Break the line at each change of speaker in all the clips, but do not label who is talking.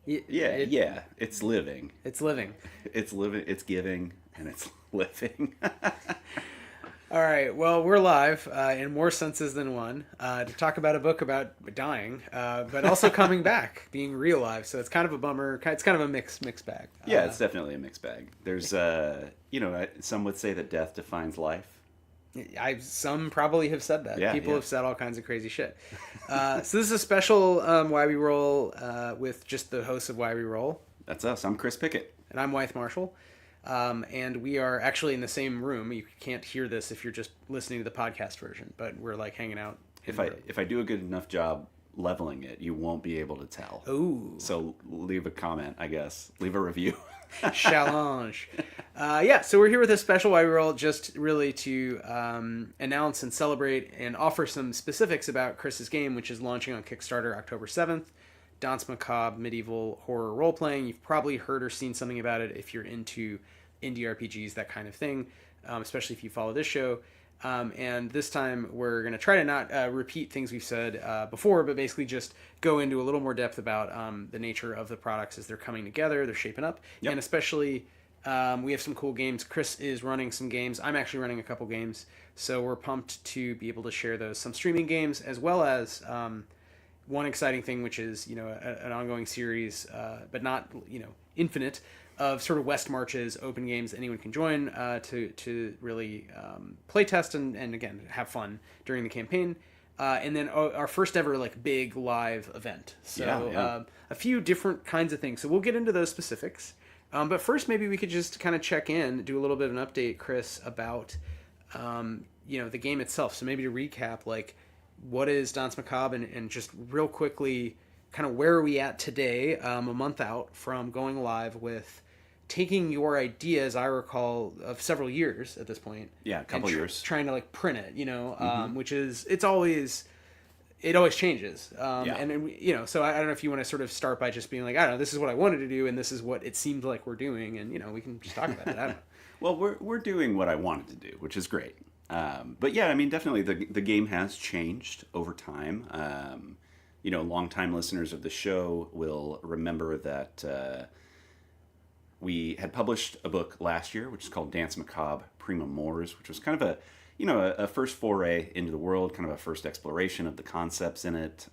Yeah. It's living.
It's living.
It's living. It's giving, and it's living.
All right. Well, we're live in more senses than one to talk about a book about dying, but also coming back, being real live. So it's kind of a bummer. It's kind of a mixed bag.
Yeah, it's definitely a mixed bag. There's, some would say that death defines life.
Some probably have said that.
Yeah,
People
yeah.
have said all kinds of crazy shit. So this is a special Why We Roll with just the hosts of Why We Roll,
That's us. I'm Chris Pickett.
and I'm Wythe Marschall. And we are actually in the same room. You can't hear this if you're just listening to the podcast version, but we're like hanging out.
If I do a good enough job leveling it, you won't be able to tell.
Ooh.
So leave a comment, I guess. Leave a review.
Challenge. So we're here with a special Why We Roll, just really to announce and celebrate and offer some specifics about Chris's game, which is launching on Kickstarter October 7th. Danse Macabre medieval horror role playing. You've probably heard or seen something about it if you're into indie RPGs, that kind of thing, especially if you follow this show. And this time we're going to try to not repeat things we've said before, but basically just go into a little more depth about the nature of the products as they're coming together, they're shaping up, and especially we have some cool games. Chris is running some games. I'm actually running a couple games, so we're pumped to be able to share those. Some streaming games, as well as one exciting thing, which is an ongoing series, but not infinite, of sort of West Marches, open games anyone can join to really play test and again have fun during the campaign. And then our first ever like big live event. So a few different kinds of things. So we'll get into those specifics. But first, maybe we could just kind of check in, do a little bit of an update, Chris, about the game itself. So maybe to recap, like, what is Danse Macabre, and just real quickly, kind of where are we at today, a month out from going live with taking your idea, as I recall, of several years at this point.
Yeah, a couple years.
Trying to like print it, which is, it always changes. And so I don't know if you want to sort of start by just being like, I don't know, this is what I wanted to do, and this is what it seemed like we're doing, and we can just talk about it. I don't know.
Well, we're doing what I wanted to do, which is great. But yeah, I mean, definitely the game has changed over time. Longtime listeners of the show will remember that we had published a book last year, which is called Danse Macabre Prima Mors, which was kind of a first foray into the world, kind of a first exploration of the concepts in it.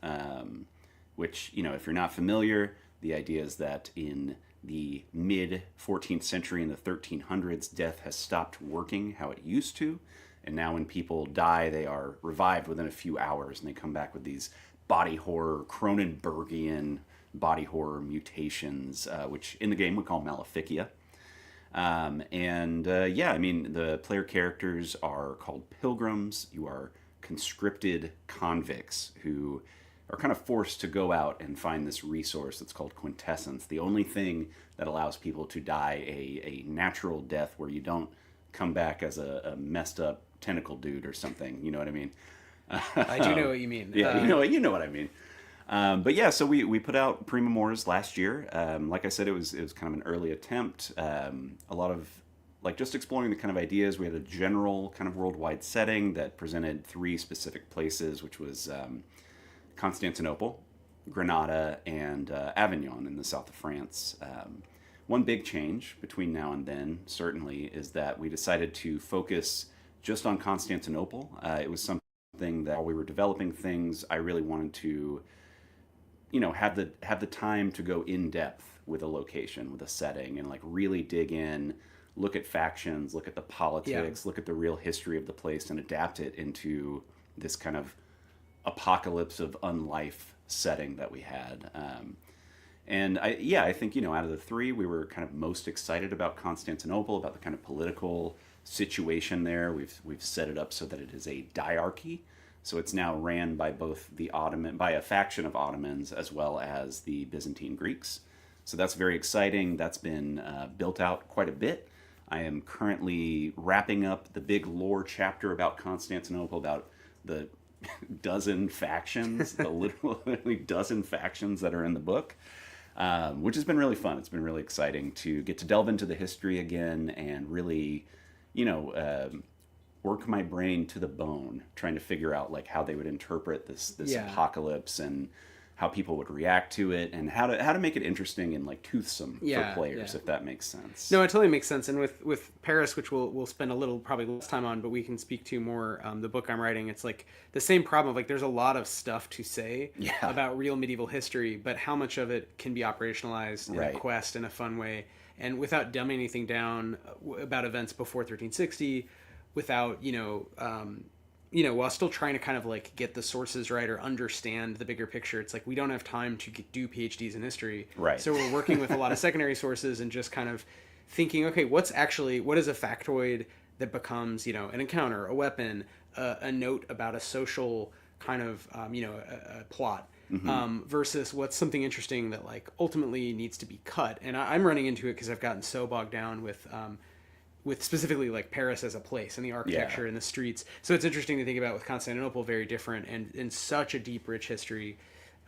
Which, if you're not familiar, the idea is that in the mid 14th century, in the 1300s, death has stopped working how it used to. And now when people die, they are revived within a few hours, and they come back with these body horror, Cronenbergian body horror mutations, which in the game we call maleficia. The player characters are called pilgrims. You are conscripted convicts who are kind of forced to go out and find this resource that's called quintessence, the only thing that allows people to die a natural death where you don't come back as a messed up tentacle dude or something. You know what I mean?
I do know what you mean.
Yeah, you know what I mean. So we put out Prima Mors last year. Like I said, it was kind of an early attempt. A lot of just exploring the kind of ideas. We had a general kind of worldwide setting that presented 3 specific places, which was Constantinople, Granada, and Avignon in the south of France. One big change between now and then, certainly, is that we decided to focus just on Constantinople. It was something that while we were developing things, I really wanted to, have the time to go in depth with a location, with a setting, and like really dig in, look at factions, look at the politics, look at the real history of the place, and adapt it into this kind of apocalypse of unlife setting that we had. I think, out of the 3, we were kind of most excited about Constantinople, about the kind of political situation there. We've set it up so that it is a diarchy. So it's now ran by both by a faction of Ottomans as well as the Byzantine Greeks. So that's very exciting. That's been built out quite a bit. I am currently wrapping up the big lore chapter about Constantinople, about the dozen factions, the literally dozen factions that are in the book, which has been really fun. It's been really exciting to get to delve into the history again and really, work my brain to the bone, trying to figure out like how they would interpret this apocalypse and how people would react to it, and how to make it interesting and like toothsome
Yeah,
for players,
yeah.
if that makes sense.
No, it totally makes sense. And with Paris, which we'll spend a little probably less time on, but we can speak to more. The book I'm writing, it's like the same problem. Like there's a lot of stuff to say
Yeah.
about real medieval history, but how much of it can be operationalized in
Right.
a quest in a fun way, and without dumbing anything down about events before 1360, without while still trying to kind of like get the sources right or understand the bigger picture. It's like we don't have time to do PhDs in history.
Right.
So we're working with a lot of secondary sources and just kind of thinking, okay, what is a factoid that becomes, an encounter, a weapon, a note about a social kind of, a plot. Versus what's something interesting that like ultimately needs to be cut. And I'm running into it because I've gotten so bogged down with specifically like Paris as a place and the architecture and the streets. So it's interesting to think about with Constantinople, very different and in such a deep, rich history.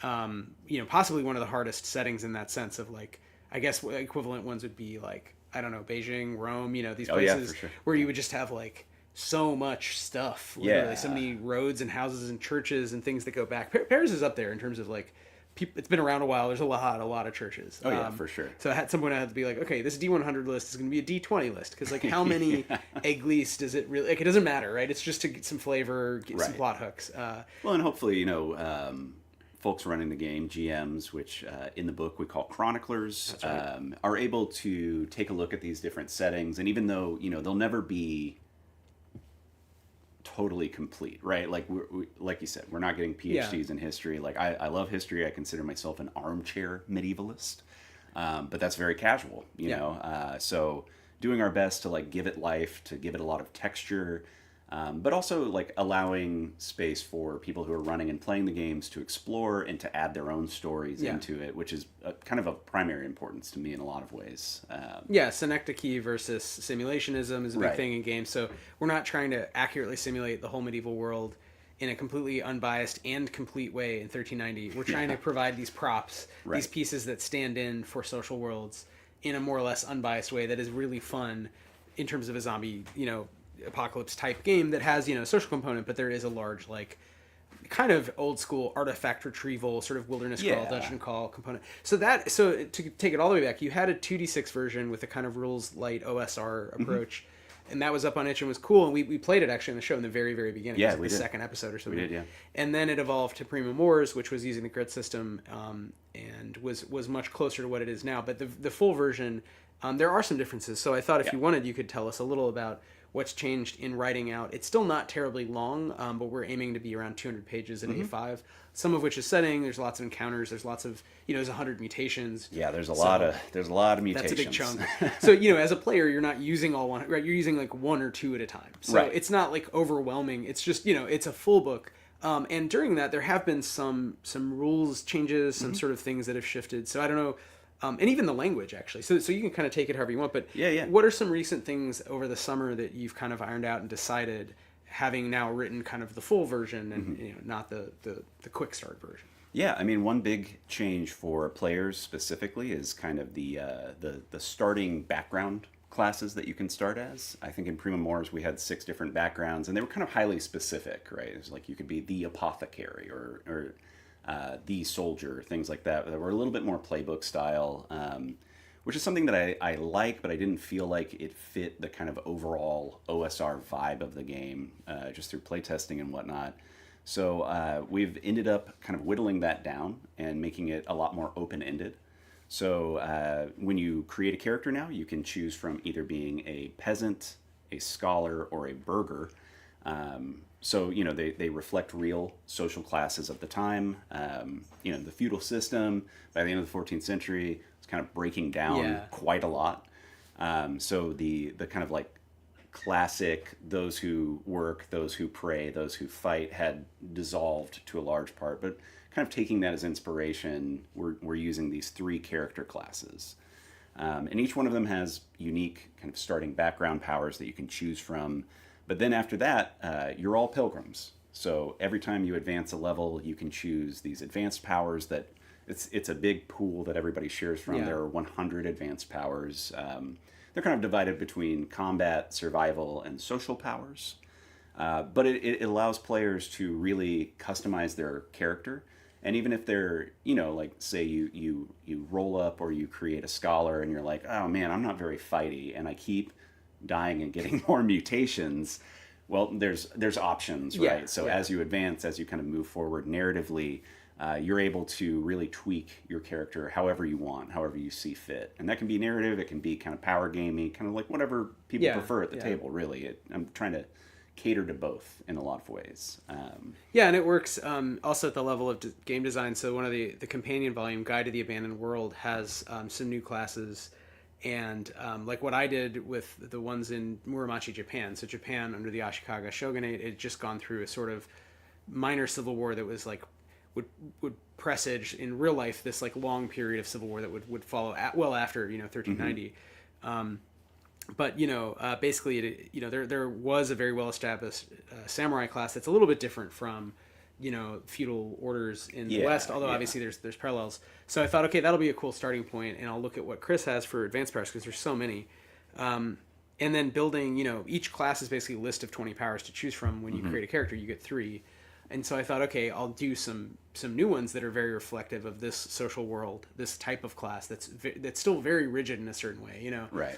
Possibly one of the hardest settings in that sense of like, I guess equivalent ones would be like, I don't know, Beijing, Rome, these places where you would just have like so much stuff, literally so many roads and houses and churches and things that go back. Paris is up there in terms of like, it's been around a while. There's a lot of churches.
Oh yeah, for sure.
So at some point I had to be like, okay, this D100 list is going to be a D20 list because like how many églises does it really? Like it doesn't matter, right? It's just to get some flavor, get some plot hooks.
Well, and hopefully folks running the game, GMs, which in the book we call chroniclers, are able to take a look at these different settings, and even though they'll never be totally complete, right? Like like you said, we're not getting PhDs in history. Like I love history. I consider myself an armchair medievalist, but that's very casual, you know. So doing our best to like give it life, to give it a lot of texture, but also like allowing space for people who are running and playing the games to explore and to add their own stories into it, which is kind of of primary importance to me in a lot of ways.
Synecdoche versus simulationism is a big thing in games. So we're not trying to accurately simulate the whole medieval world in a completely unbiased and complete way in 1390. We're trying to provide these props, these pieces that stand in for social worlds in a more or less unbiased way that is really fun in terms of a zombie, apocalypse type game that has a social component, but there is a large like kind of old school artifact retrieval sort of wilderness crawl, dungeon crawl component. So to take it all the way back, you had a 2d6 version with a kind of rules light OSR approach, and that was up on itch and was cool, and we played it actually in the show in the very beginning.
Yeah,
we did. Second episode or something.
We did, yeah.
And then it evolved to Prima Mors, which was using the grid system, and was much closer to what it is now. But the full version, there are some differences. So I thought if you wanted, you could tell us a little about what's changed in writing out. It's still not terribly long, but we're aiming to be around 200 pages in A5, some of which is setting. There's lots of encounters. There's lots of, there's 100 mutations.
Yeah, there's a lot of mutations.
That's a big chunk. So, as a player, you're not using all one, right? You're using like one or two at a time. So it's not like overwhelming. It's just, it's a full book. And during that, there have been some rules changes, some sort of things that have shifted. So I don't know. And even the language, actually. So you can kind of take it however you want. But what are some recent things over the summer that you've kind of ironed out and decided, having now written kind of the full version and not the quick start version?
Yeah, I mean, one big change for players specifically is kind of the starting background classes that you can start as. I think in Prima Mors we had 6 different backgrounds, and they were kind of highly specific, right? It was like you could be the apothecary or the soldier, things like that were a little bit more playbook style, which is something that I like, but I didn't feel like it fit the kind of overall OSR vibe of the game, just through playtesting and whatnot. So we've ended up kind of whittling that down and making it a lot more open-ended. So when you create a character now, you can choose from either being a peasant, a scholar, or a burgher. So, they reflect real social classes of the time. The feudal system, by the end of the 14th century, was kind of breaking down quite a lot. So the kind of like classic, those who work, those who pray, those who fight, had dissolved to a large part. But kind of taking that as inspiration, we're using these 3 character classes. And each one of them has unique kind of starting background powers that you can choose from. But then after that, you're all pilgrims. So every time you advance a level, you can choose these advanced powers that it's a big pool that everybody shares from. There are 100 advanced powers. They're kind of divided between combat, survival, and social powers. But it allows players to really customize their character And even if they're, like say you roll up or you create a scholar and you're like, oh man, I'm not very fighty and I keep dying and getting more mutations. Well, there's options, right? So as you advance, as you kind of move forward narratively, you're able to really tweak your character however you want, however you see fit. And that can be narrative, it can be kind of power gamey, kind of like whatever people prefer at the table, really. I'm trying to cater to both in a lot of ways.
And it works also at the level of game design. So one of the companion volume, Guide to the Abandoned World, has some new classes. And like what I did with the ones in Muromachi, Japan. So Japan, under the Ashikaga shogunate, had just gone through a sort of minor civil war that was like would presage in real life this like long period of civil war that would follow well after 1390. But basically, there was a very well established samurai class that's a little bit different from feudal orders in the West, although obviously there's parallels. So I thought, okay, that'll be a cool starting point, and I'll look at what Chris has for advanced powers because there's so many. And then building, each class is basically a list of 20 powers to choose from. When you create a character, you get 3. And so I thought, okay, I'll do some new ones that are very reflective of this social world, this type of class that's still very rigid in a certain way,
Right.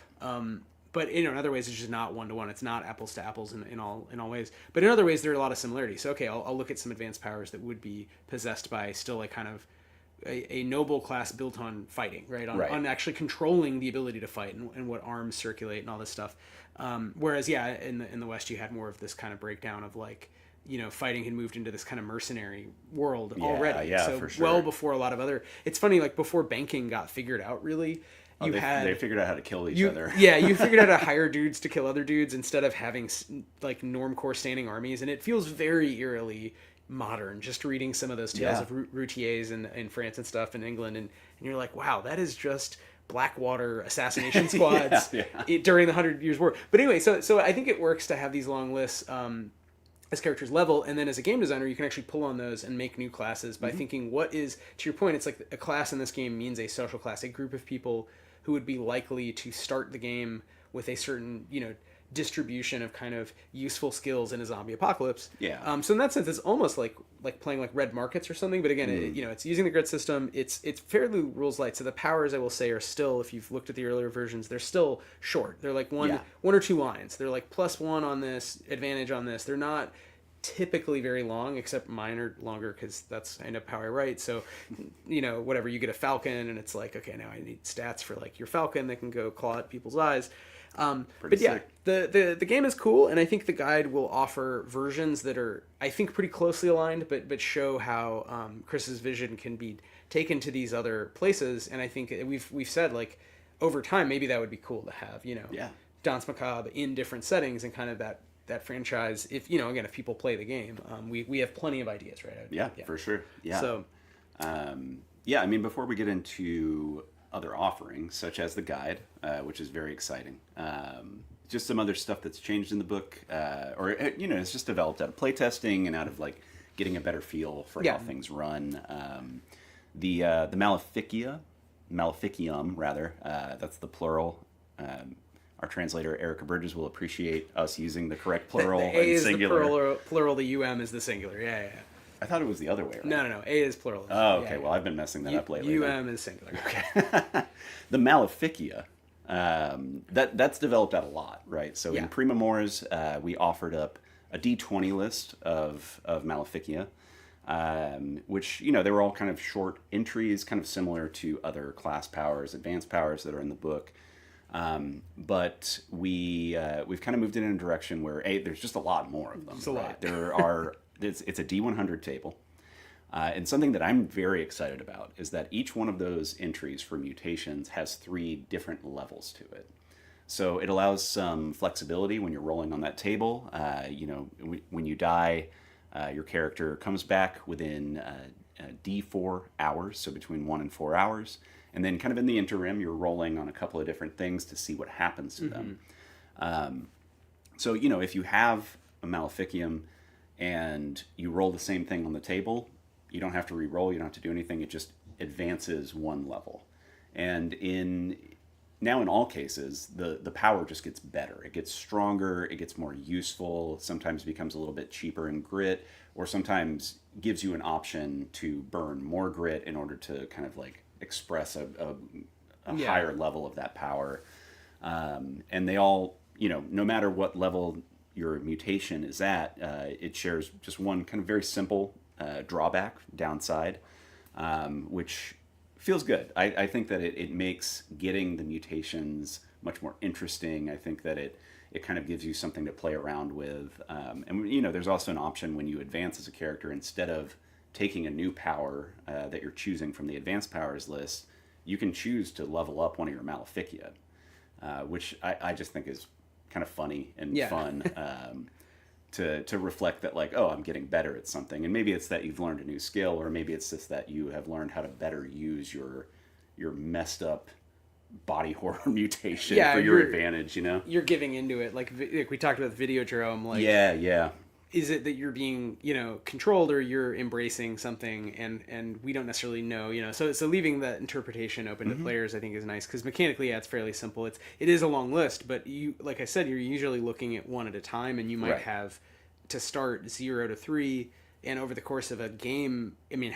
But in other ways, it's just not one-to-one. It's not apples to apples in all ways. But in other ways, there are a lot of similarities. So, okay, I'll look at some advanced powers that would be possessed by still like kind of a noble class built on fighting, right? On actually controlling the ability to fight and what arms circulate and all this stuff. Whereas, in the West, you had more of this kind of breakdown of like, fighting had moved into this kind of mercenary world already.
Yeah,
so
for sure.
well before a lot of other... It's funny, like before banking got figured out, really...
They figured out how to kill each other.
You figured out how to hire dudes to kill other dudes instead of having like normcore standing armies, and it feels very eerily modern just reading some of those tales of routiers in France and stuff in England, and you're like, wow, that is just Blackwater assassination squads during the 100 Years' War. But anyway, so I think it works to have these long lists as characters level, and then as a game designer, you can actually pull on those and make new classes by thinking what is, to your point, it's like a class in this game means a social class, a group of people who would be likely to start the game with a certain, distribution of kind of useful skills in a zombie apocalypse.
Yeah.
So in that sense, it's almost like playing like red markets or something. But again, it's using the grid system. It's fairly rules light. So the powers, I will say, are still, if you've looked at the earlier versions, they're still short. They're like one or two lines. They're like +1 on this, advantage on this. They're not typically very long, except mine are longer because that's kind of how I write. So, whatever, you get a falcon and it's like, okay, now I need stats for like your falcon that can go claw at people's eyes. But yeah, the game is cool, and I think the guide will offer versions that are, I think, pretty closely aligned, but show how Chris's vision can be taken to these other places. And I think we've said, like, over time, maybe that would be cool to have, Danse Macabre in different settings and kind of that franchise. If again, if people play the game, we have plenty of ideas, right?
Yeah, for sure. Yeah.
So,
I mean, before we get into other offerings, such as the guide, which is very exciting, just some other stuff that's changed in the book, or it's just developed out of playtesting and out of like getting a better feel for how things run. The Maleficium rather, that's the plural. Our translator, Erica Burgess, will appreciate us using the correct plural
the A
and
is
singular.
The plural, the UM is the singular. Yeah.
I thought it was the other way around.
No. A is plural.
Oh, okay. Well, I've been messing that up lately.
UM is singular.
Okay. The Maleficia, that's developed out a lot, right? So in Prima Mors, we offered up a D20 list of Maleficia, which, they were all kind of short entries, kind of similar to other class powers, advanced powers that are in the book. But we've kind of moved in a direction where there's just a lot more of them.
It's a lot.
There are. It's a D100 table, and something that I'm very excited about is that each one of those entries for mutations has 3 different levels to it. So it allows some flexibility when you're rolling on that table. When you die, your character comes back within D4 hours, so between 1 and 4 hours. And then kind of in the interim, you're rolling on a couple of different things to see what happens to them. So, if you have a Maleficium and you roll the same thing on the table, you don't have to re-roll, you don't have to do anything. It just advances 1 level. And in now in all cases, the power just gets better. It gets stronger. It gets more useful. Sometimes becomes a little bit cheaper in grit, or sometimes gives you an option to burn more grit in order to kind of like express a higher level of that power. And they all, no matter what level your mutation is at, it shares just one kind of very simple drawback, downside, which feels good. I think that it makes getting the mutations much more interesting. I think that it kind of gives you something to play around with. And, there's also an option when you advance as a character, instead of taking a new power that you're choosing from the advanced powers list, you can choose to level up one of your Maleficia, which I just think is kind of funny and fun. To reflect that, like, oh, I'm getting better at something. And maybe it's that you've learned a new skill, or maybe it's just that you have learned how to better use your messed up body horror mutation for your advantage,
You're giving into it. Like we talked about the Videodrome. Like,
yeah.
Is it that you're being, controlled, or you're embracing something, and we don't necessarily know, So leaving that interpretation open to players, I think, is nice, because mechanically, it's fairly simple. It is a long list, but you, like I said, you're usually looking at one at a time, and you might have to start 0 to 3, and over the course of a game, I mean,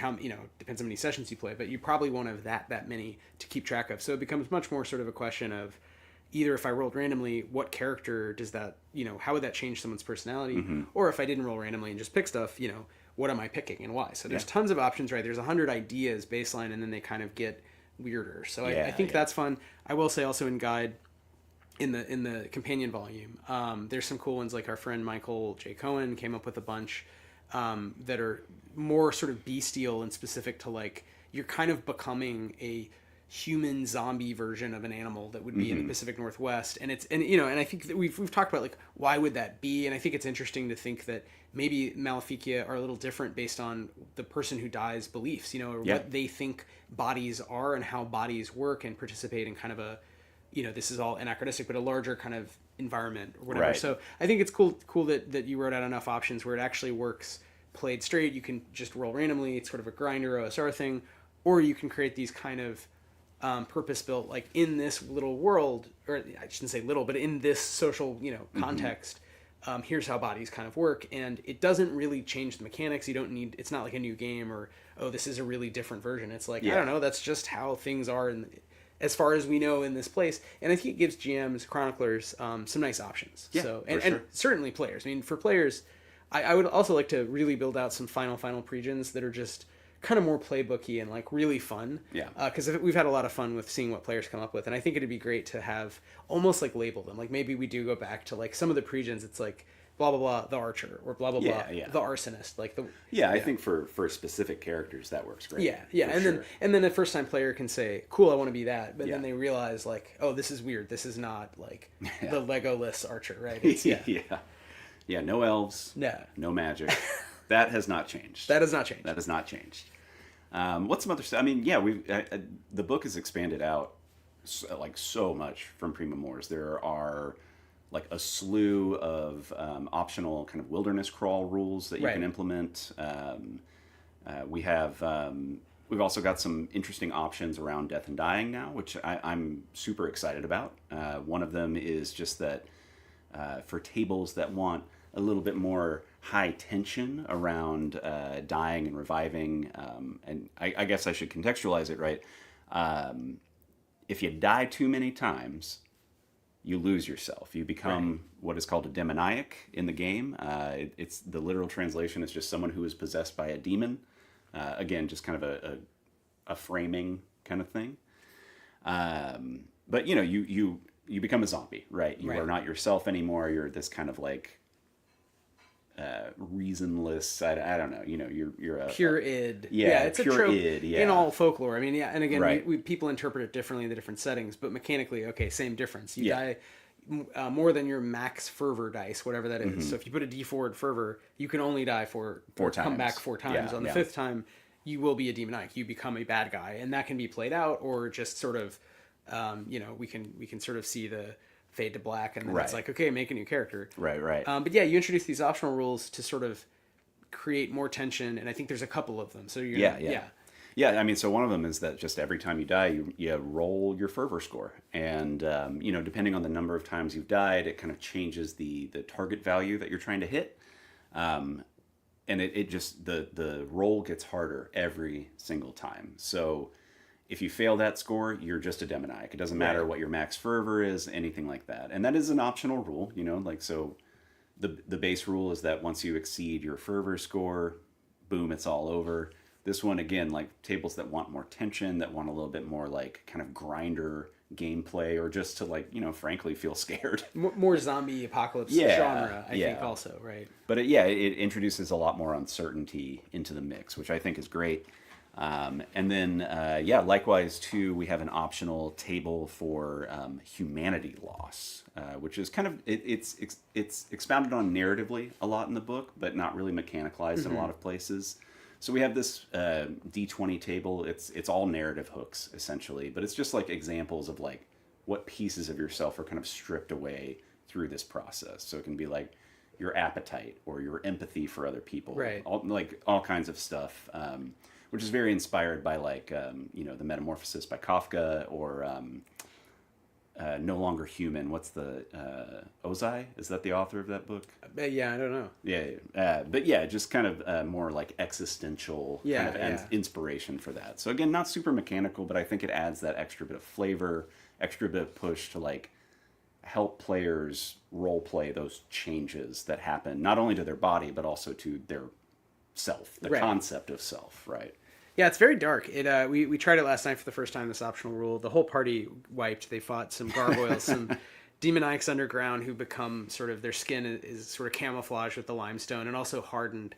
depends how many sessions you play, but you probably won't have that many to keep track of. So it becomes much more sort of a question of, either if I rolled randomly, what character does that, how would that change someone's personality? Or if I didn't roll randomly and just pick stuff, what am I picking and why? So there's tons of options, right? There's 100 ideas baseline, and then they kind of get weirder. So I think that's fun. I will say also in Guide, in the companion volume, there's some cool ones, like our friend Michael J. Cohen came up with a bunch that are more sort of bestial and specific to, like, you're kind of becoming a human zombie version of an animal that would be in the Pacific Northwest, and I think that we've talked about, like, why would that be, and I think it's interesting to think that maybe Maleficia are a little different based on the person who dies beliefs, or what they think bodies are and how bodies work and participate in kind of a, this is all anachronistic, but a larger kind of environment or whatever.
Right. So
I think it's cool that you wrote out enough options where it actually works played straight. You can just roll randomly. It's sort of a grinder OSR thing, or you can create these kind of purpose-built, like, in this little world, or I shouldn't say little, but in this social, context, here's how bodies kind of work, and it doesn't really change the mechanics. You don't need, it's not like a new game, or, oh, this is a really different version. It's like, I don't know, that's just how things are as far as we know in this place. And I think it gives GMs, chroniclers, some nice options. And certainly players. I mean, for players, I would also like to really build out some final pregens that are just kind of more playbooky and, like, really fun. Because we've had a lot of fun with seeing what players come up with, and I think it'd be great to have almost, like, label them. Like, maybe we do go back to, like, some of the pregens. It's like blah blah blah the archer, or blah blah blah the arsonist. Like
I think for specific characters that works great.
And then a first time player can say, cool, I want to be that, but then they realize, like, oh, this is weird. This is not like the Legoless archer, right? It's,
no elves. No magic. That has not changed.
That has not changed.
What's some other stuff? I mean, the book is expanded out so much from Prima Mors. There are, like, a slew of optional kind of wilderness crawl rules that you can implement. We've also got some interesting options around death and dying now, which I'm super excited about. One of them is just that for tables that want a little bit more high tension around dying and reviving, and I guess I should contextualize it right. If you die too many times, you lose yourself. You become what is called a demoniac in the game. It's the literal translation is just someone who is possessed by a demon. Again, just kind of a framing kind of thing. But you become a zombie, right? You are not yourself anymore. You're this kind of, like, reasonless. I don't know. You're a
pure id.
It's
pure
a trope
id. In all folklore. I mean, and again, we people interpret it differently in the different settings, but mechanically, same difference. You die more than your max fervor dice, whatever that is. So if you put a D4 at fervor, you can only die four times. Come back 4 times. On the 5th time, you will be a demoniac. You become a bad guy, and that can be played out, or just sort of, we can sort of see the fade to black, and then it's like, okay, make a new character.
Right.
But you introduce these optional rules to sort of create more tension, and I think there's a couple of them. So
Yeah, I mean, so one of them is that just every time you die, you roll your fervor score, and depending on the number of times you've died, it kind of changes the target value that you're trying to hit, and it just the roll gets harder every single time. So if you fail that score, you're just a demoniac. It doesn't matter what your max fervor is, anything like that, and that is an optional rule. Like so, the base rule is that once you exceed your fervor score, boom, it's all over. This one, again, like tables that want more tension, that want a little bit more like kind of grinder gameplay, or just to like, frankly feel scared.
More zombie apocalypse genre, I think also, right?
But it introduces a lot more uncertainty into the mix, which I think is great. And then, likewise, too, we have an optional table for humanity loss, which is kind of, it's expounded on narratively a lot in the book, but not really mechanicalized in a lot of places. So we have this D20 table. It's all narrative hooks, essentially, but it's just like examples of like what pieces of yourself are kind of stripped away through this process. So it can be like your appetite or your empathy for other people,
right?
All kinds of stuff. Which is very inspired by like the Metamorphosis by Kafka, or No Longer Human. What's the Ozai? Is that the author of that book?
Yeah, I don't know.
Yeah, but yeah, just kind of more like existential kind of inspiration for that. So again, not super mechanical, but I think it adds that extra bit of flavor, extra bit of push to like help players role play those changes that happen not only to their body but also to their self, the concept of self, right?
Yeah, it's very dark. We tried it last night for the first time, this optional rule. The whole party wiped. They fought some gargoyles, some demoniacs underground who become sort of, their skin is sort of camouflaged with the limestone and also hardened.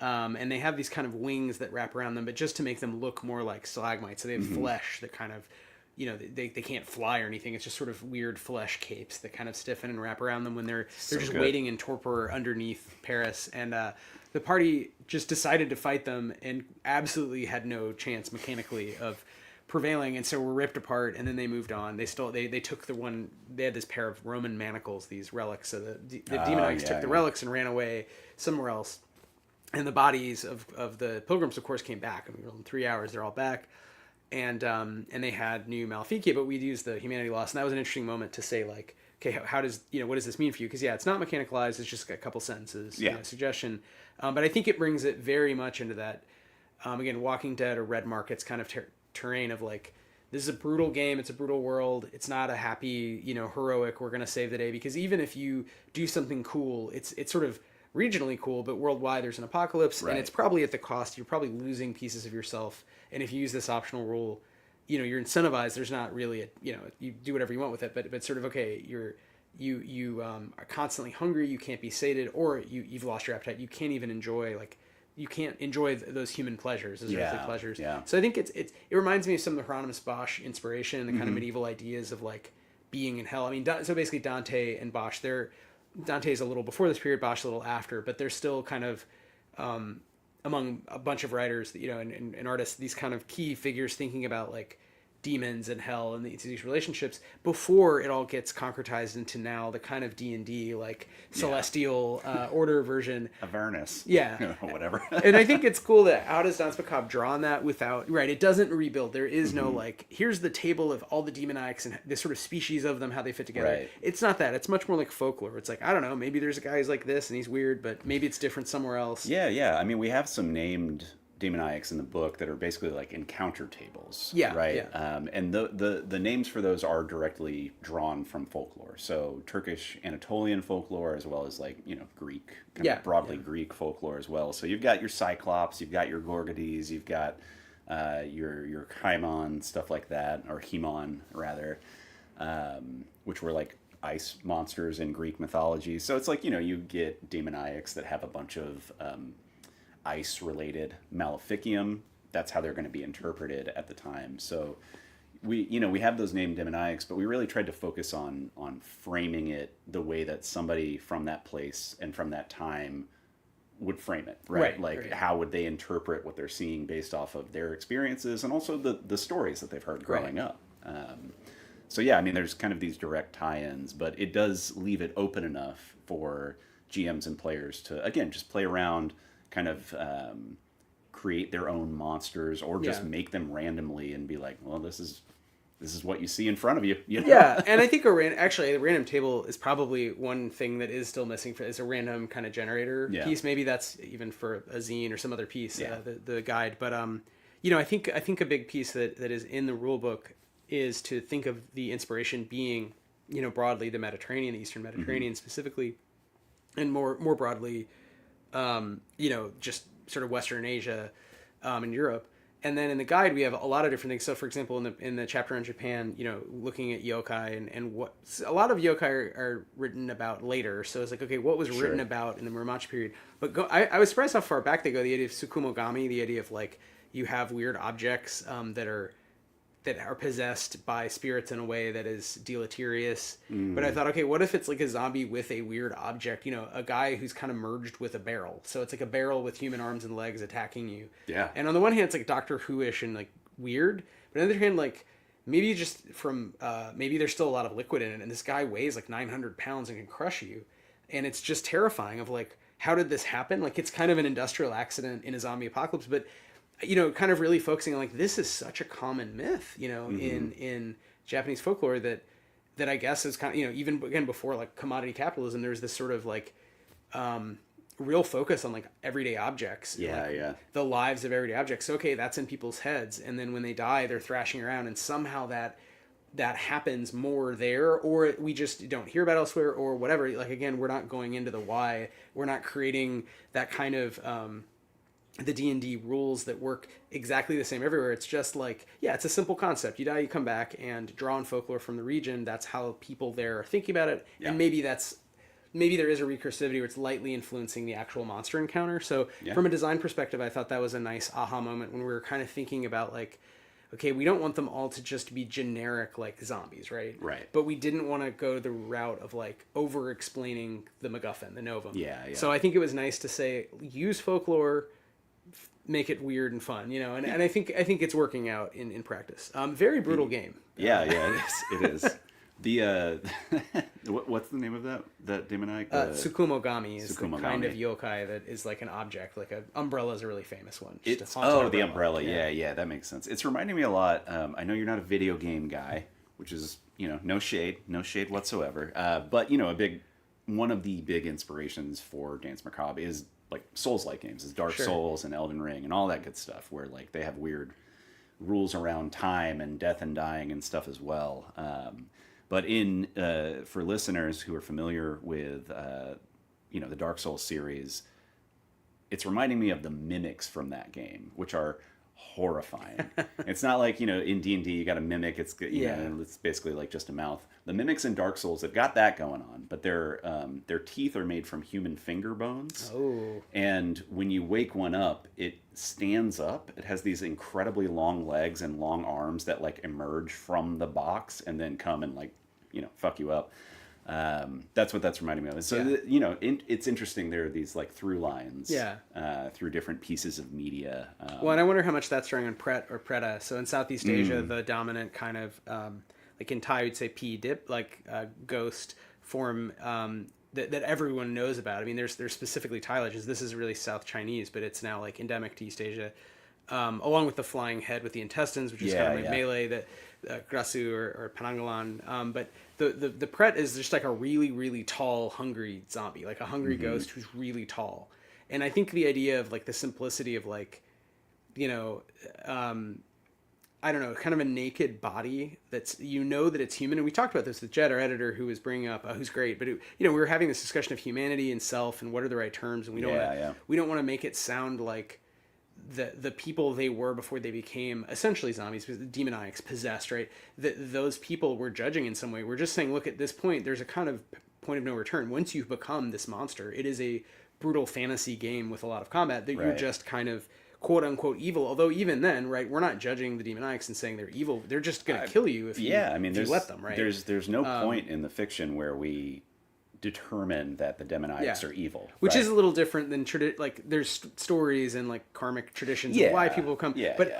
And they have these kind of wings that wrap around them, but just to make them look more like stalagmites. So they have flesh that kind of, they can't fly or anything. It's just sort of weird flesh capes that kind of stiffen and wrap around them when they're just waiting in torpor underneath Paris. And the party just decided to fight them and absolutely had no chance mechanically of prevailing, and so were ripped apart, and then they moved on. They took they had this pair of Roman manacles, these relics, so the demoniacs took the relics and ran away somewhere else. And the bodies of the pilgrims, of course, came back. I mean, in 3 hours, they're all back. And they had new Maleficia, but we'd used the humanity loss, and that was an interesting moment to say, like, okay, how does, what does this mean for you? Because, it's not mechanicalized, it's just a couple sentences, suggestion. But I think it brings it very much into that, again, Walking Dead or Red Market's kind of terrain of, like, this is a brutal game, it's a brutal world, it's not a happy, heroic, we're going to save the day. Because even if you do something cool, it's sort of regionally cool, but worldwide there's an apocalypse, and it's probably at the cost, you're probably losing pieces of yourself. And if you use this optional rule, you're incentivized. There's not really you do whatever you want with it, but sort of, okay, you are constantly hungry, you can't be sated, or you've lost your appetite. You can't even enjoy, like, you can't enjoy those human pleasures, those earthly pleasures. Yeah. So I think it reminds me of some of the Hieronymus Bosch inspiration, the kind of medieval ideas of like being in hell. I mean, so basically Dante and Bosch, Dante's a little before this period, Bosch a little after, but they're still kind of among a bunch of writers, and artists, these kind of key figures thinking about like demons and hell and these relationships before it all gets concretized into now the kind of D&D like celestial order version.
Avernus.
Yeah.
Whatever.
And I think it's cool that how does Danse Macabre draw on that without, it doesn't rebuild. There is no like, here's the table of all the demoniacs and the sort of species of them, how they fit together. Right. It's not that. It's much more like folklore. It's like, I don't know, maybe there's a guy who's like this and he's weird, but maybe it's different somewhere else.
Yeah. I mean, we have some named demoniacs in the book that are basically like encounter tables.
Yeah.
Right.
Yeah.
And the names for those are directly drawn from folklore. So Turkish Anatolian folklore, as well as like, Greek, broadly Greek folklore as well. So you've got your Cyclops, you've got your Gorgodes, you've got your Chiemon, stuff like that, or Hemon rather, which were like ice monsters in Greek mythology. So it's like, you get demoniacs that have a bunch of ice-related maleficium. That's how they're going to be interpreted at the time. So we have those named demoniacs, but we really tried to focus on framing it the way that somebody from that place and from that time would frame it, right? How would they interpret what they're seeing based off of their experiences and also the stories that they've heard growing up. So I mean, there's kind of these direct tie-ins, but it does leave it open enough for GMs and players to, again, just play around, kind of create their own monsters or just
Yeah.
make them randomly and be like, well, this is what you see in front of you. You know?
Yeah, and I think actually a random table is probably one thing that is still missing is a random kind of generator piece. Maybe that's even for a zine or some other piece, the guide. But I think a big piece that is in the rule book is to think of the inspiration being, broadly the Mediterranean, the Eastern Mediterranean specifically, and more broadly, just sort of Western Asia, and Europe. And then in the guide, we have a lot of different things. So, for example, in the chapter on Japan, looking at yokai and what a lot of yokai are written about later. So it's like, okay, what was written about in the Muromachi period? But I was surprised how far back they go. The idea of tsukumogami, the idea of like you have weird objects that are possessed by spirits in a way that is deleterious. But I thought, okay, what if it's like a zombie with a weird object? A guy who's kind of merged with a barrel. So it's like a barrel with human arms and legs attacking you.
Yeah.
And on the one hand, it's like Doctor Who-ish and like weird. But on the other hand, like maybe just from maybe there's still a lot of liquid in it, and this guy weighs like 900 pounds and can crush you. And it's just terrifying of like, how did this happen? Like it's kind of an industrial accident in a zombie apocalypse, but kind of really focusing on like this is such a common myth, in Japanese folklore that I guess is kind of, even again before like commodity capitalism, there's this sort of like real focus on like everyday objects, the lives of everyday objects. So, okay, that's in people's heads, and then when they die, they're thrashing around, and somehow that happens more there, or we just don't hear about elsewhere, or whatever. Like again, we're not going into the why. We're not creating that kind of the D&D rules that work exactly the same everywhere. It's just like, it's a simple concept. You die, you come back, and draw on folklore from the region. That's how people there are thinking about it. And maybe there is a recursivity where it's lightly influencing the actual monster encounter. So from a design perspective, I thought that was a nice aha moment when we were kind of thinking about like, okay, we don't want them all to just be generic like zombies, right?
Right.
But we didn't want to go the route of like over-explaining the MacGuffin, the novum.
Yeah.
So I think it was nice to say, use folklore, make it weird and fun, and I think it's working out in practice. Very brutal game.
Yeah, it is. The what's the name of that demonic?
Tsukumogami is the kind of
Tsukumogami.
yokai that is like an object, like an umbrella is a really famous one.
The umbrella. Yeah, that makes sense. It's reminding me a lot. I know you're not a video game guy, which is no shade whatsoever. But one of the big inspirations for Danse Macabre is like Souls-like games, is Dark Souls and Elden Ring and all that good stuff, where like they have weird rules around time and death and dying and stuff as well. But for listeners who are familiar with the Dark Souls series, it's reminding me of the mimics from that game, which are horrifying. It's not like in D&D you got a mimic. It's it's basically like just a mouth. The mimics in Dark Souls have got that going on, but their teeth are made from human finger bones.
Oh.
And when you wake one up, it stands up. It has these incredibly long legs and long arms that like emerge from the box and then come and like fuck you up. That's what that's reminding me of. So it's interesting. There are these like through lines, through different pieces of media.
Well, and I wonder how much that's drawing on Pret or Preta. So in Southeast Asia, the dominant kind of like in Thai, you'd say P dip, like ghost form that everyone knows about. I mean, there's specifically Thai legends. This is really South Chinese, but it's now like endemic to East Asia. Along with the flying head with the intestines, which is kind of like melee, that Grasu or Panangalan. But the Pret is just like a really, really tall, hungry zombie, like a hungry ghost who's really tall. And I think the idea of like the simplicity of like, I don't know, kind of a naked body that's, that it's human. And we talked about this with Jed, our editor, who was bringing up, who's great, but we were having this discussion of humanity and self and what are the right terms. And we don't want to make it sound like the people they were before they became essentially zombies, demoniacs, possessed, right? Those people we're judging in some way. We're just saying, look, at this point, there's a kind of point of no return. Once you've become this monster, it is a brutal fantasy game with a lot of combat that you're just kind of quote unquote evil. Although even then, right, we're not judging the demoniacs and saying they're evil. They're just going to kill you if you let them, right?
There's no point in the fiction where we determine that the demoniacs are evil,
which is a little different than like there's stories and like karmic traditions of why people come.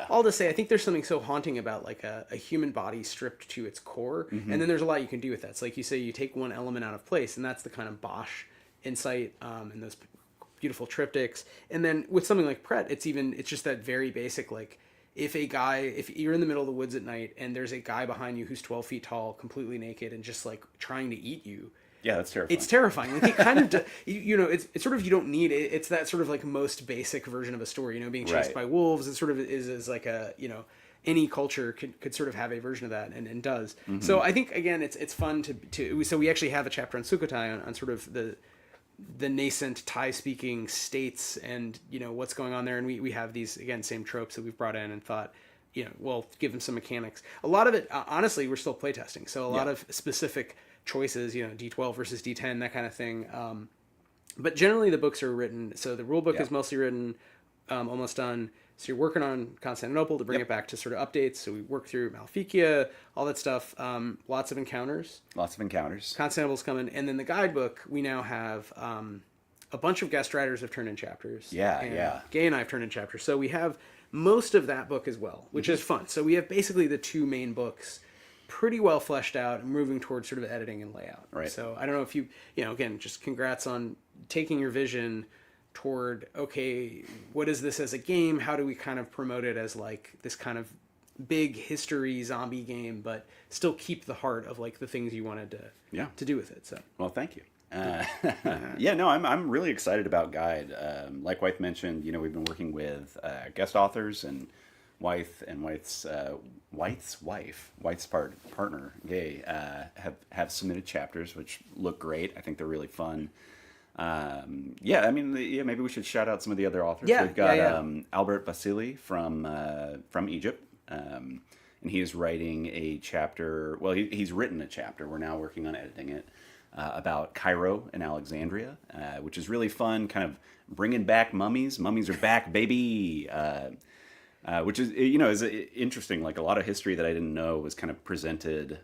All to say, I think there's something so haunting about like a human body stripped to its core, and then there's a lot you can do with that. It's like you say, you take one element out of place, and that's the kind of Bosch insight and those beautiful triptychs. And then with something like Pret, it's just that very basic, like, if you're in the middle of the woods at night and there's a guy behind you who's 12 feet tall, completely naked, and just like trying to eat you.
Yeah, that's terrifying.
It's terrifying. Like, it kind of, it's sort of, you don't need it. It's that sort of like most basic version of a story, being chased by wolves. It sort of is like a, any culture could sort of have a version of that and does. Mm-hmm. So I think, again, it's fun so we actually have a chapter on Sukhothai on sort of the nascent Thai-speaking states and, what's going on there. And we have these, again, same tropes that we've brought in and thought, we'll give them some mechanics. A lot of it, honestly, we're still playtesting. So a lot of specific choices, D12 versus D10, that kind of thing. But generally the books are written. So the rule book is mostly written, almost done. So you're working on Constantinople to bring it back to sort of updates. So we work through Maleficia, all that stuff. Lots of encounters. Constantinople's coming. And then the guidebook, we now have a bunch of guest writers have turned in chapters. Gay and I have turned in chapters. So we have most of that book as well, which is fun. So we have basically the two main books pretty well fleshed out and moving towards sort of editing and layout.
Right.
So I don't know if again, just congrats on taking your vision toward, okay, what is this as a game? How do we kind of promote it as like this kind of big history zombie game, but still keep the heart of like the things you wanted to do with it. So,
well, thank you. I'm really excited about Guide. Like Wythe mentioned, we've been working with guest authors, and Wythe and Wythe's wife, Wythe's partner, Gay, have submitted chapters which look great. I think they're really fun. Maybe we should shout out some of the other authors. We've got Albert Vasili from Egypt, and he is writing a chapter. Well, he's written a chapter. We're now working on editing it. About Cairo and Alexandria, which is really fun, kind of bringing back mummies. Mummies are back, baby! Which is, is interesting. Like, a lot of history that I didn't know was kind of presented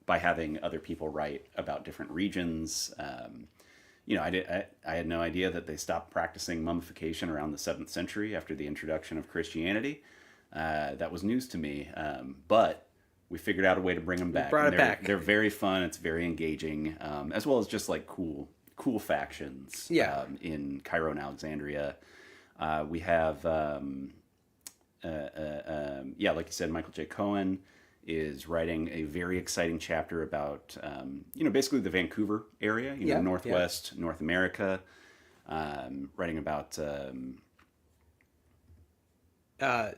by having other people write about different regions. I had no idea that they stopped practicing mummification around the 7th century after the introduction of Christianity. That was news to me, but we figured out a way to bring them back.
Brought it back.
They're very fun. It's very engaging, as well as just like cool factions. In Cairo and Alexandria, we have, like you said, Michael J. Cohen is writing a very exciting chapter about, basically the Vancouver area, Northwest North America. Writing about.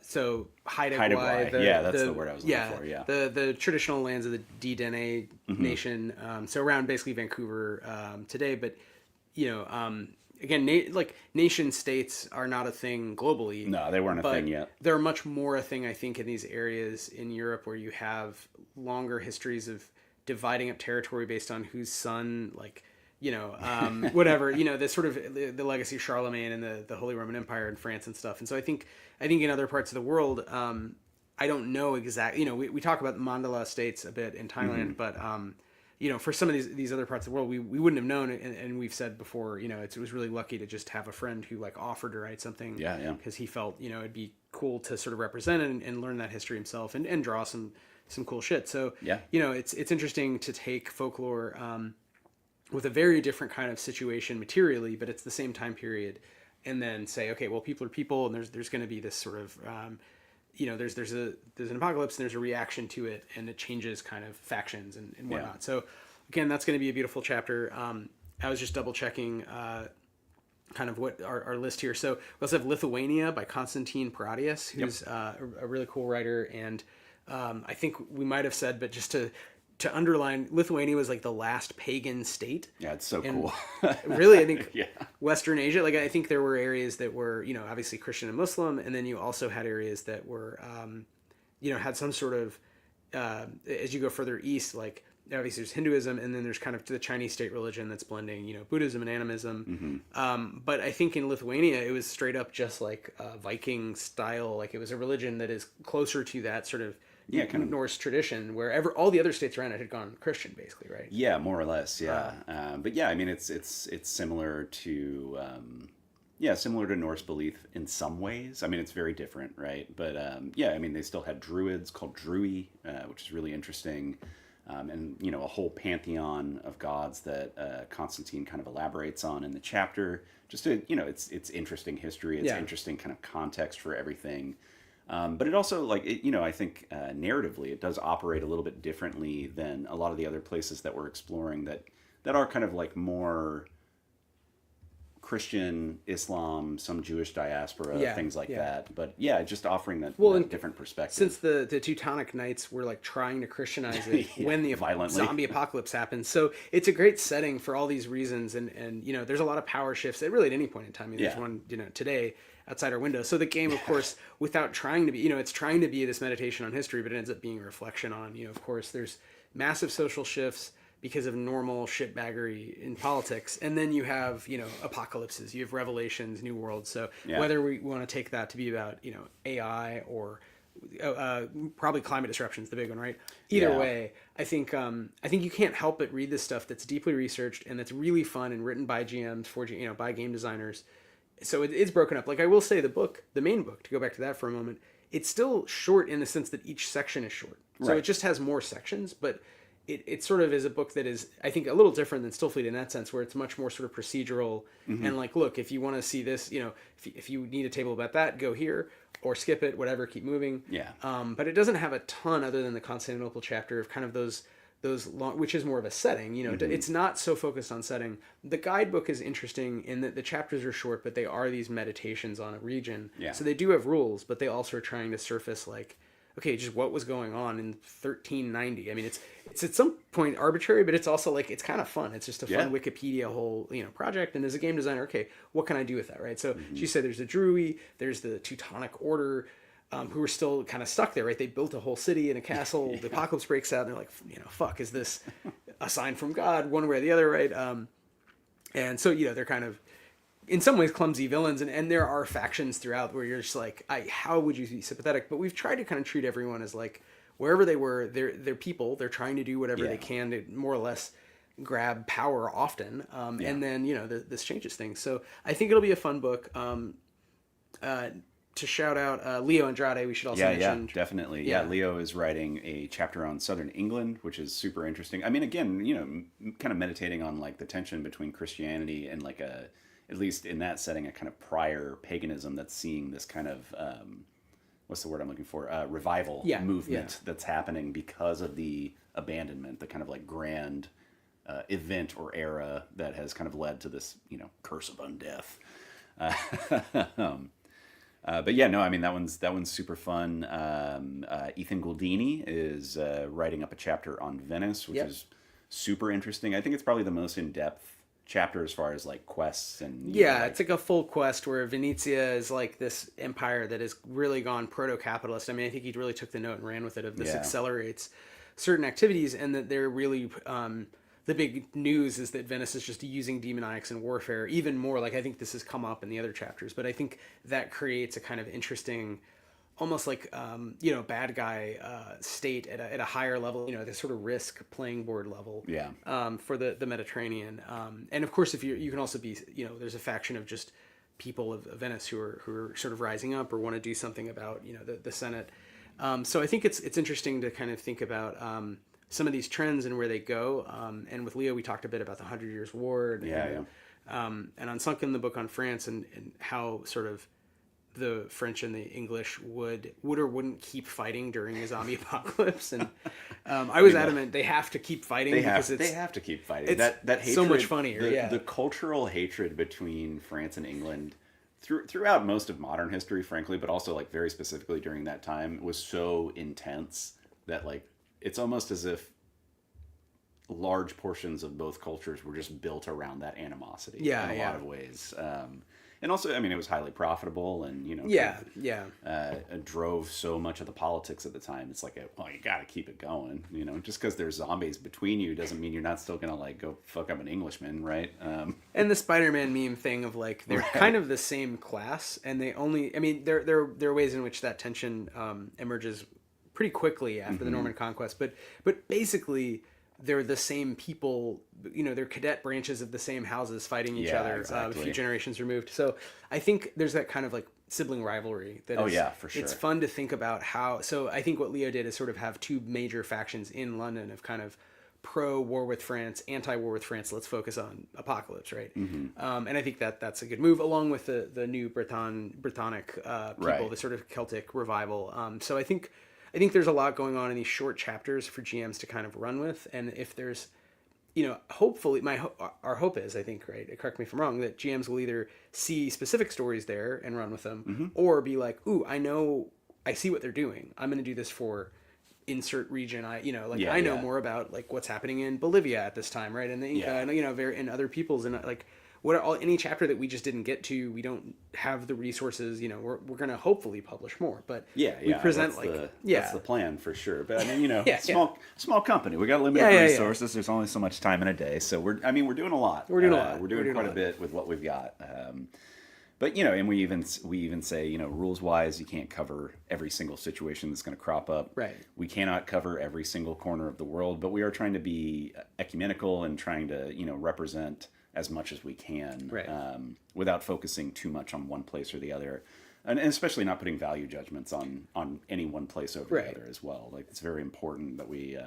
So Haida
Gwaii, that's the word I was looking for. Yeah,
the traditional lands of the Dene Nation. So around basically Vancouver today, but again, nation states are not a thing globally.
No, they weren't a thing yet.
They're much more a thing, I think, in these areas in Europe where you have longer histories of dividing up territory based on whose son, whatever, the sort of the legacy of Charlemagne and the Holy Roman Empire in France and stuff. And so I think in other parts of the world, I don't know exactly, we talk about the mandala states a bit in Thailand, but, for some of these other parts of the world, we wouldn't have known. And we've said before, it was really lucky to just have a friend who offered to write something. Because he felt, it'd be cool to sort of represent it and learn that history himself and draw some cool shit. So, it's interesting to take folklore, with a very different kind of situation materially, but it's the same time period, and then say, okay, well, people are people, and there's going to be this sort of, there's an apocalypse, and there's a reaction to it, and it changes kind of factions and whatnot. So again, that's going to be a beautiful chapter. I was just double checking kind of what our list here. So we also have Lithuania by Constantine Paradius, who's a really cool writer, and I think we might have said, but just to underline, Lithuania was the last pagan state. Yeah, it's so cool. Really, I think Western Asia, I think there were areas that were, obviously Christian and Muslim, and then you also had areas that were, had some sort of, as you go further east, obviously there's Hinduism, and then there's kind of the Chinese state religion that's blending, Buddhism and animism. But I think in Lithuania, it was straight up just Viking style. It was a religion that is closer to that sort of kind of Norse tradition, where all the other states around it had gone Christian, basically, right? Yeah, more or less, yeah. But yeah, I mean, it's similar to similar to Norse belief in some ways. I mean, it's very different, right? But I mean, they still had druids called Drui, which is really interesting.
and a whole pantheon of gods that Constantine kind of elaborates on in the chapter. Just to it's interesting history. It's interesting kind of context for everything. But it also I think narratively it does operate a little bit differently than a lot of the other places that we're exploring that are kind of like more Christian, Islam, some Jewish diaspora, things like that. But just offering that different perspective.
Since the Teutonic Knights were like trying to Christianize it when the zombie apocalypse happened. So it's a great setting for all these reasons. And there's a lot of power shifts at really at any point in time. I mean, there's one, today outside our window. So the game, of course, without trying to be, it's trying to be this meditation on history, but it ends up being a reflection on, of course, there's massive social shifts because of normal shitbaggery in politics. And then you have, apocalypses, you have revelations, new worlds. So whether we want to take that to be about, AI or probably climate disruption is the big one, right? Either way, I think you can't help but read this stuff that's deeply researched and that's really fun and written by GMs for, by game designers. So it's broken up. Like I will say the main book, to go back to that for a moment, it's still short in the sense that each section is short. So it just has more sections, but it sort of is a book that is, I think, a little different than Stillfleet in that sense, where it's much more sort of procedural and like, look, if you want to see this, if you need a table about that, go here or skip it, whatever, keep moving. But it doesn't have a ton other than the Constantinople chapter of kind of those long, which is more of a setting, it's not so focused on setting. The guidebook is interesting in that the chapters are short, but they are these meditations on a region. So they do have rules, but they also are trying to surface like, okay, just what was going on in 1390. I mean, it's at some point arbitrary, but it's also like, it's kind of fun. It's just a fun Wikipedia whole, project. And as a game designer, okay, what can I do with that, right? So she said there's the Druid, there's the Teutonic Order, who are still kind of stuck there, right? They built a whole city and a castle. The apocalypse breaks out, and they're like, fuck, is this a sign from God, one way or the other, right? And so, they're kind of, in some ways, clumsy villains, and there are factions throughout where you're just like, how would you be sympathetic? But we've tried to kind of treat everyone as like, wherever they were, they're people. They're trying to do whatever they can to more or less grab power often. And then, this changes things. So I think it'll be a fun book. To shout out Leo Andrade, we should also mention.
Yeah, definitely. Yeah, Leo is writing a chapter on southern England, which is super interesting. I mean, again, kind of meditating on like the tension between Christianity and like at least in that setting, a kind of prior paganism that's seeing this kind of, what's the word I'm looking for? Revival movement that's happening because of the abandonment, the kind of like grand event or era that has kind of led to this, curse of undeath. But yeah, no, I mean, that one's super fun. Ethan Guldini is writing up a chapter on Venice, which is super interesting. I think it's probably the most in-depth chapter as far as like quests and
it's like a full quest where Venezia is like this empire that has really gone proto-capitalist. I mean, I think he really took the note and ran with it of this accelerates certain activities, and that they're really the big news is that Venice is just using demoniacs in warfare even more. Like I think this has come up in the other chapters, but I think that creates a kind of interesting, almost like bad guy state at a higher level, this sort of risk playing board level for the Mediterranean. And of course, if you can also be, there's a faction of just people of Venice who are sort of rising up or want to do something about the Senate. So I think it's interesting to kind of think about some of these trends and where they go. And with Leo, we talked a bit about the 100 Years' War. And on Sunken, the book on France and how sort of the French and the English would or wouldn't keep fighting during a zombie apocalypse. And I was adamant they have to keep fighting
they have to keep fighting.
It's
that hatred,
so much funnier.
The cultural hatred between France and England throughout most of modern history, frankly, but also like very specifically during that time was so intense that like it's almost as if large portions of both cultures were just built around that animosity in a lot of ways. And also, I mean, it was highly profitable and, drove so much of the politics at the time. It's like, you got to keep it going. Just because there's zombies between you doesn't mean you're not still going to, like, go fuck up an Englishman, right?
And the Spider-Man meme thing of, like, they're kind of the same class, and they only... I mean, there are ways in which that tension emerges pretty quickly after the Norman Conquest, but basically... they're the same people, they're cadet branches of the same houses fighting each other a few generations removed. So I think there's that kind of like sibling rivalry.
Oh, yeah, for sure.
It's fun to think about how. So I think what Leo did is sort of have two major factions in London of kind of pro-war with France, anti-war with France. Let's focus on apocalypse, right?
Mm-hmm.
And I think that that's a good move, along with the new Britannic people,
Right.
the sort of Celtic revival. So I think there's a lot going on in these short chapters for GMs to kind of run with, and if there's, hopefully our hope is, I think, right, correct me if I'm wrong, that GMs will either see specific stories there and run with them, or be like, ooh, I see what they're doing. I'm going to do this for insert region. I know more about like what's happening in Bolivia at this time, right? And the Inca, and other peoples, and like what are any chapter that we just didn't get to, we don't have the resources. We're going to hopefully publish more, but we present
that's the plan for sure. But I mean, small company, we got limited resources. There's only so much time in a day, so we're doing a lot. We're doing quite a bit with what we've got. But and we even say, rules wise, you can't cover every single situation that's going to crop up.
Right.
We cannot cover every single corner of the world, but we are trying to be ecumenical and trying to represent as much as we can,
right.
Without focusing too much on one place or the other, and especially not putting value judgments on any one place over the other as well. Like, it's very important that we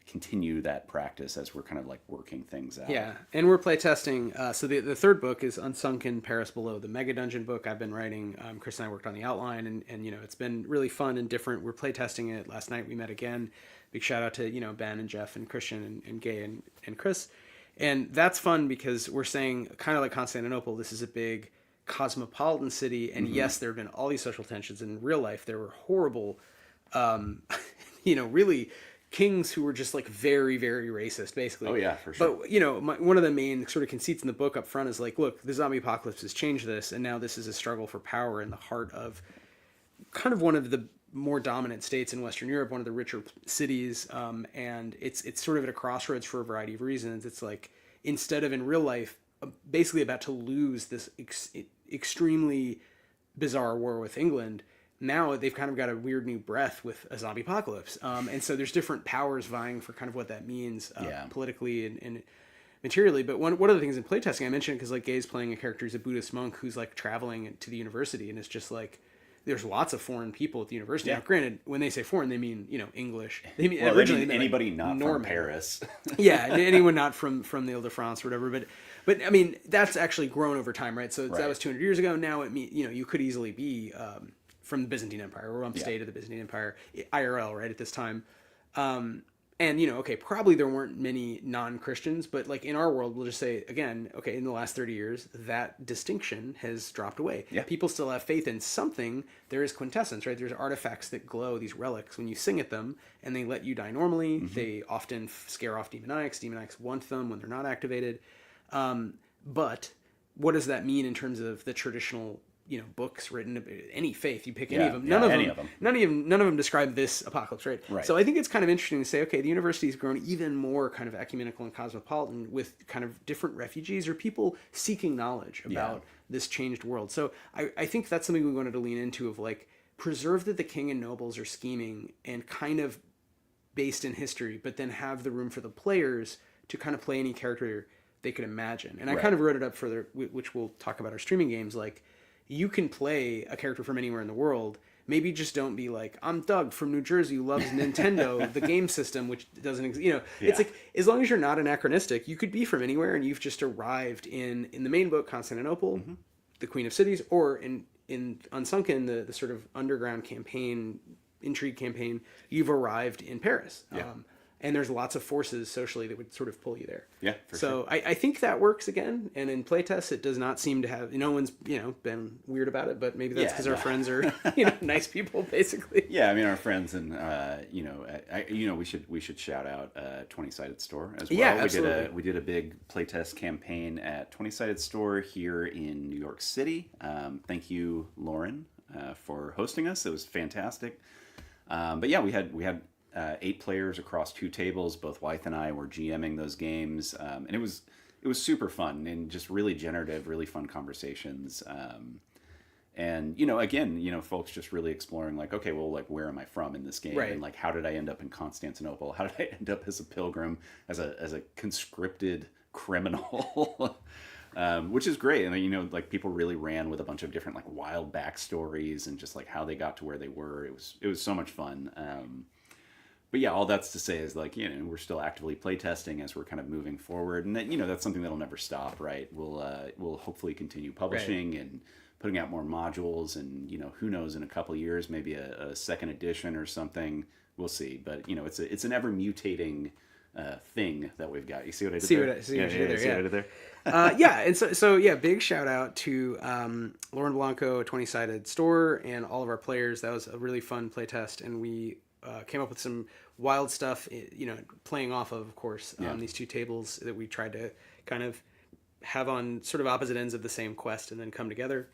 continue that practice as we're kind of like working things out.
Yeah, and we're playtesting. So the third book is Unsunken Paris Below, the Mega Dungeon book I've been writing. Chris and I worked on the outline, and it's been really fun and different. We're playtesting it. Last night we met again. Big shout out to Ben and Jeff and Christian and Gay and Chris. And that's fun because we're saying, kind of like Constantinople, this is a big cosmopolitan city, and yes, there have been all these social tensions. In real life, there were horrible, really kings who were just like very, very racist, basically.
Oh yeah, for sure.
But one of the main sort of conceits in the book up front is like, look, the zombie apocalypse has changed this, and now this is a struggle for power in the heart of kind of one of the more dominant states in Western Europe, one of the richer cities, and it's sort of at a crossroads for a variety of reasons. It's like, instead of in real life, basically about to lose this extremely bizarre war with England, now they've kind of got a weird new breath with a zombie apocalypse. And so there's different powers vying for kind of what that means politically and materially. But one of the things in playtesting, I mentioned, because like Gay's playing a character who's a Buddhist monk who's like traveling to the university, and it's just like, there's lots of foreign people at the university. Yeah. Now, granted, when they say foreign, they mean English. They mean originally they mean
anybody
like
not
Norman.
From Paris.
Yeah, anyone not from the Ile-de-France or whatever. But I mean, that's actually grown over time, right? So that was 200 years ago. Now you could easily be from the Byzantine Empire or upstate of the Byzantine Empire, IRL, right at this time. And probably there weren't many non-Christians, but like in our world, we'll just say again, in the last 30 years, that distinction has dropped away. Yeah. People still have faith in something. There is quintessence, right? There's artifacts that glow, these relics. When you sing at them and they let you die normally, they often scare off demoniacs. Demoniacs want them when they're not activated. But what does that mean in terms of the traditional books written, any faith, you pick any of them. None of them describe this apocalypse, right? So I think it's kind of interesting to say, okay, the university's grown even more kind of ecumenical and cosmopolitan with kind of different refugees or people seeking knowledge about this changed world. So I think that's something we wanted to lean into, of like, preserve that the king and nobles are scheming and kind of based in history, but then have the room for the players to kind of play any character they could imagine. And I kind of wrote it up further, which we'll talk about our streaming games, like, you can play a character from anywhere in the world. Maybe just don't be like, I'm Doug from New Jersey who loves Nintendo, the game system, which doesn't exist. It's like, as long as you're not anachronistic, you could be from anywhere, and you've just arrived in the main book, Constantinople, the Queen of Cities, or in Unsunken, the sort of underground campaign, intrigue campaign, you've arrived in Paris. And there's lots of forces socially that would sort of pull you there. Yeah, for sure. I think that works again. And in playtests, it does not seem to have, no one's, been weird about it, but maybe that's because our friends are, nice people, basically.
Yeah, I mean, our friends, and, we should shout out 20-Sided Store as well. Yeah, absolutely. We did a big playtest campaign at 20-Sided Store here in New York City. Thank you, Lauren, for hosting us. It was fantastic. But yeah, we had 8 players across 2 tables. Both Wythe and I were GMing those games, and it was super fun and just really generative, really fun conversations. And again, folks just really exploring, like, okay, well, like, where am I from in this game, and like, how did I end up in Constantinople? How did I end up as a pilgrim, as a conscripted criminal? Which is great. And, like people really ran with a bunch of different like wild backstories and just like how they got to where they were. It was so much fun. But yeah, all that's to say is like, we're still actively playtesting as we're kind of moving forward. And that, that's something that'll never stop, right? We'll hopefully continue publishing and putting out more modules, and who knows, in a couple of years maybe a second edition or something. We'll see. But it's an ever mutating thing that we've got. You see what I did there?
See what you did there.
See what I did there?
And so big shout out to Lauren Blanco, 20-sided store, and all of our players. That was a really fun playtest, and we came up with some wild stuff, playing off of course, these two tables that we tried to kind of have on sort of opposite ends of the same quest and then come together,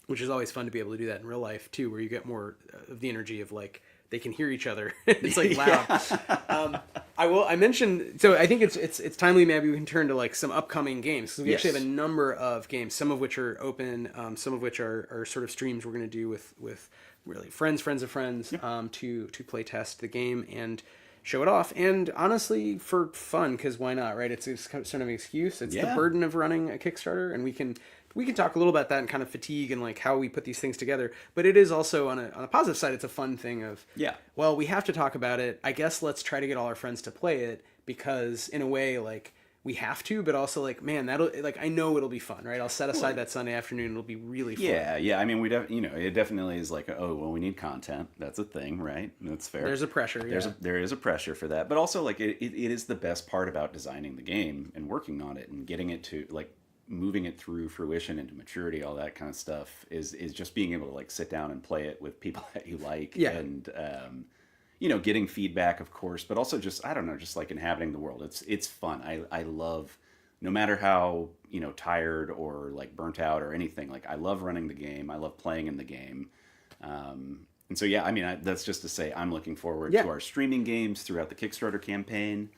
which is always fun to be able to do that in real life too, where you get more of the energy of like they can hear each other. It's like loud. I mentioned, so I think it's timely. Maybe we can turn to like some upcoming games. So we actually have a number of games, some of which are open, some of which are sort of streams we're going to do with really friends of friends, to play test the game and show it off. And honestly, for fun, because why not, right? It's sort of an excuse. It's the burden of running a Kickstarter, and we can talk a little about that and kind of fatigue and like how we put these things together. But it is also on a positive side, it's a fun thing of, well, we have to talk about it. I guess let's try to get all our friends to play it, because in a way, like, we have to, but also like, man, I know it'll be fun, right? I'll set aside that Sunday afternoon. It'll be really fun.
Yeah. I mean, it definitely is like, oh, well, we need content. That's a thing, right? That's fair.
There's a pressure.
There is a pressure for that, but also like it is the best part about designing the game and working on it and getting it to like moving it through fruition into maturity. All that kind of stuff is just being able to like sit down and play it with people that you like, and getting feedback, of course, but also just, I don't know, just like inhabiting the world. It's fun. I love, no matter how, tired or like burnt out or anything, like I love running the game. I love playing in the game. And so, I mean, that's just to say I'm looking forward to our streaming games throughout the Kickstarter campaign.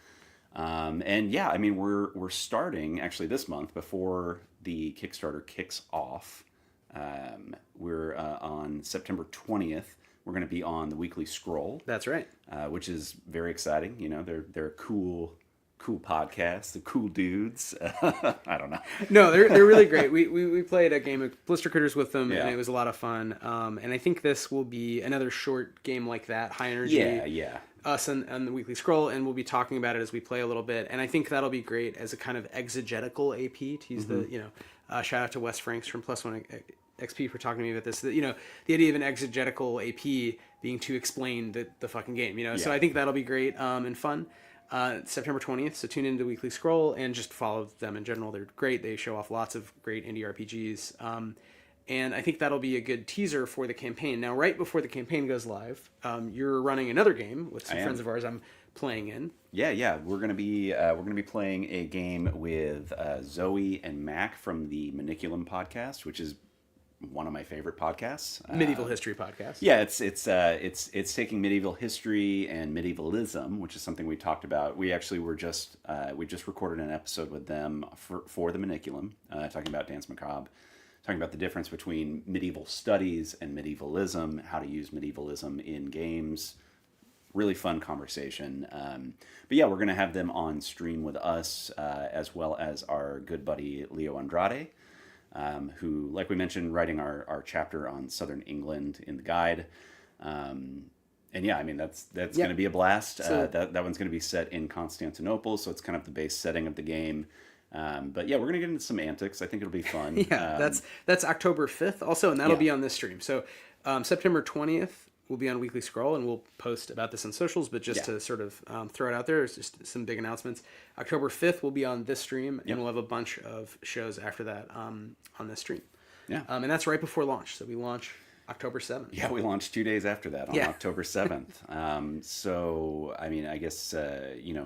And I mean, we're starting actually this month before the Kickstarter kicks off. We're on September 20th. We're going to be on the Weekly Scroll.
That's right.
Which is very exciting. They're a cool podcast. They're cool dudes. I don't know.
No, they're really great. We played a game of Blister Critters with them, and it was a lot of fun. And I think this will be another short game like that, high energy.
Yeah.
Us and the Weekly Scroll, and we'll be talking about it as we play a little bit. And I think that'll be great as a kind of exegetical AP, to use the shout out to Wes Franks from Plus One XP for talking to me about this. The idea of an exegetical AP being to explain the fucking game. So I think that'll be great and fun. September 20th. So tune into Weekly Scroll and just follow them in general. They're great. They show off lots of great indie RPGs. And I think that'll be a good teaser for the campaign. Now, right before the campaign goes live, you're running another game with some friends of ours I'm playing in.
Yeah. We're gonna be playing a game with Zoe and Mac from the Maniculum podcast, which is one of my favorite podcasts.
Medieval history podcast.
Yeah, it's taking medieval history and medievalism, which is something we talked about. We actually we just recorded an episode with them for the Maniculum, talking about Danse Macabre. Talking about the difference between medieval studies and medievalism, how to use medievalism in games. Really fun conversation. But we're going to have them on stream with us, as well as our good buddy Leo Andrade, who, like we mentioned, writing our chapter on Southern England in the guide. I mean, that's going to be a blast. So, that one's going to be set in Constantinople, so it's kind of the base setting of the game. But we're gonna get into some antics. I think it'll be fun.
That's October 5th also, and that'll be on this stream. So September 20th will be on Weekly Scroll, and we'll post about this on socials. But just to sort of throw it out there, it's just some big announcements. October 5th will be on this stream, and we'll have a bunch of shows after that on this stream. And that's right before launch. So we launch October 7th.
Yeah, we launched 2 days after that on October 7th. So, I mean, I guess,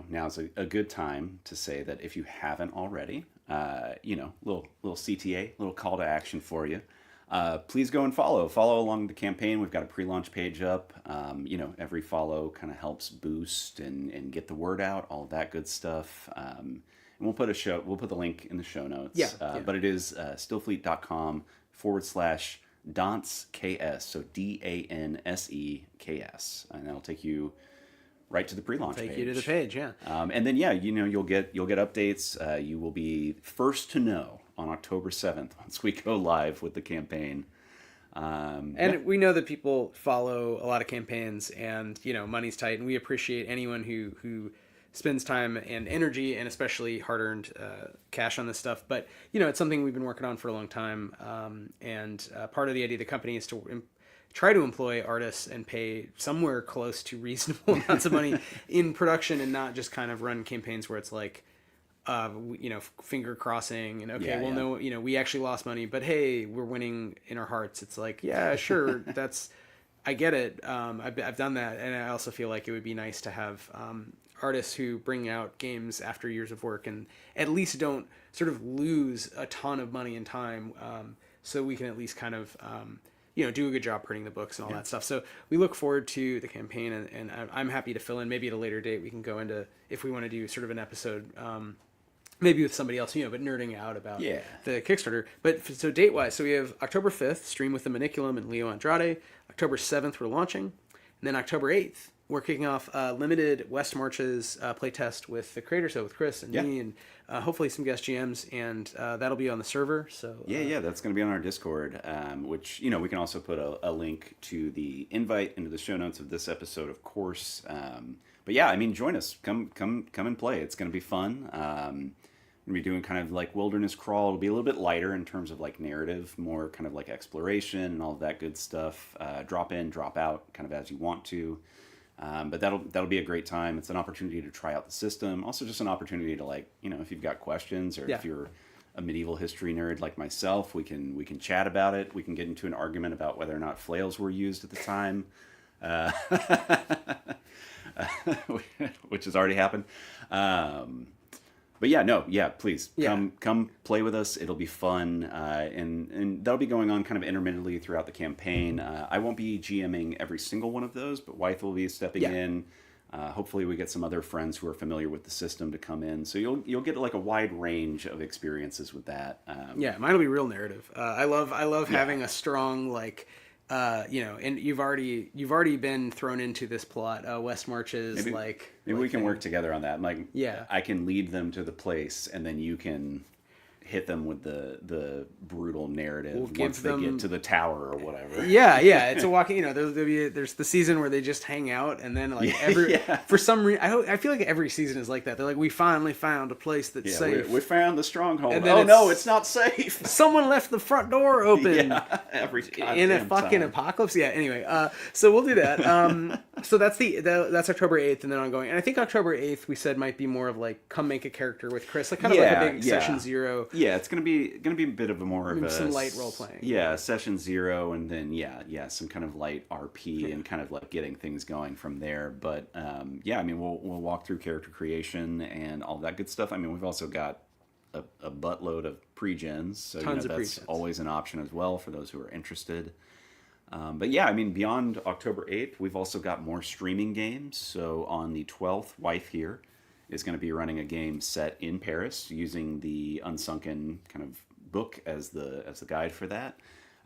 now's a good time to say that if you haven't already, little CTA, little call to action for you. Please go and follow along the campaign. We've got a pre-launch page up. Every follow kind of helps boost and get the word out, all of that good stuff. And we'll put the link in the show notes. But it is stillfleet.com/Danse KS, so DANSEKS, and that'll take you right to the pre-launch page.
Take you to the page,
and then you'll get updates. You will be first to know on October 7th once we go live with the campaign.
And we know that people follow a lot of campaigns, and money's tight, and we appreciate anyone who spends time and energy, and especially hard-earned cash on this stuff. But it's something we've been working on for a long time, and part of the idea of the company is to try to employ artists and pay somewhere close to reasonable amounts of money in production, and not just kind of run campaigns where it's like, finger crossing and no, we actually lost money, but hey, we're winning in our hearts. It's like, yeah, sure. I get it. I've done that. And I also feel like it would be nice to have, artists who bring out games after years of work and at least don't sort of lose a ton of money and time. So we can at least kind of, do a good job printing the books and all that stuff. So we look forward to the campaign, and I'm happy to fill in. Maybe at a later date we can go into, if we want to do sort of an episode, maybe with somebody else, but nerding out about the Kickstarter. But so date-wise, so we have October 5th, stream with the Maniculum and Leo Andrade. October 7th, we're launching. And then October 8th, we're kicking off limited West Marches playtest with the creator, so with Chris and me, and hopefully some guest GMs, and that'll be on the server. So
that's going to be on our Discord, which we can also put a link to the invite into the show notes of this episode, of course. But yeah, I mean, join us. Come and play. It's going to be fun. We're going to be doing kind of like wilderness crawl. It'll be a little bit lighter in terms of like narrative, more kind of like exploration and all of that good stuff. Drop in, drop out, kind of as you want to. But that'll be a great time. It's an opportunity to try out the system. Also, just an opportunity to if you've got questions, or if you're a medieval history nerd like myself, we can chat about it. We can get into an argument about whether or not flails were used at the time. Which has already happened. But please come play with us. It'll be fun, and that'll be going on kind of intermittently throughout the campaign. I won't be GMing every single one of those, but Wythe will be stepping in. Hopefully, we get some other friends who are familiar with the system to come in, so you'll get like a wide range of experiences with that.
Mine will be real narrative. I love having a strong and you've already been thrown into this plot. West Marches,
maybe we can work together on that. I can lead them to the place, and then you can hit them with the brutal narrative once they get to the tower or whatever.
It's a walking. There's the season where they just hang out, and then for some reason, I feel like every season is like that. They're like, we finally found a place that's safe.
We found the stronghold. Oh no, it's not safe.
Someone left the front door open.
Every
in a fucking apocalypse. Anyway, so we'll do that. So that's October 8th, and then ongoing. And I think October 8th we said might be more of like come make a character with Chris, like kind of like a big session 0.
Yeah, it's gonna be a bit of
some light role playing.
Yeah, session 0, and then some kind of light RP and kind of like getting things going from there. But I mean, we'll walk through character creation and all that good stuff. I mean, we've also got a buttload of pre-gens, so
that's
pre-gens. Always an option as well for those who are interested. But I mean, beyond October 8th, we've also got more streaming games. So on the 12th, Wythe here is going to be running a game set in Paris using the Unsunken kind of book as the guide for that.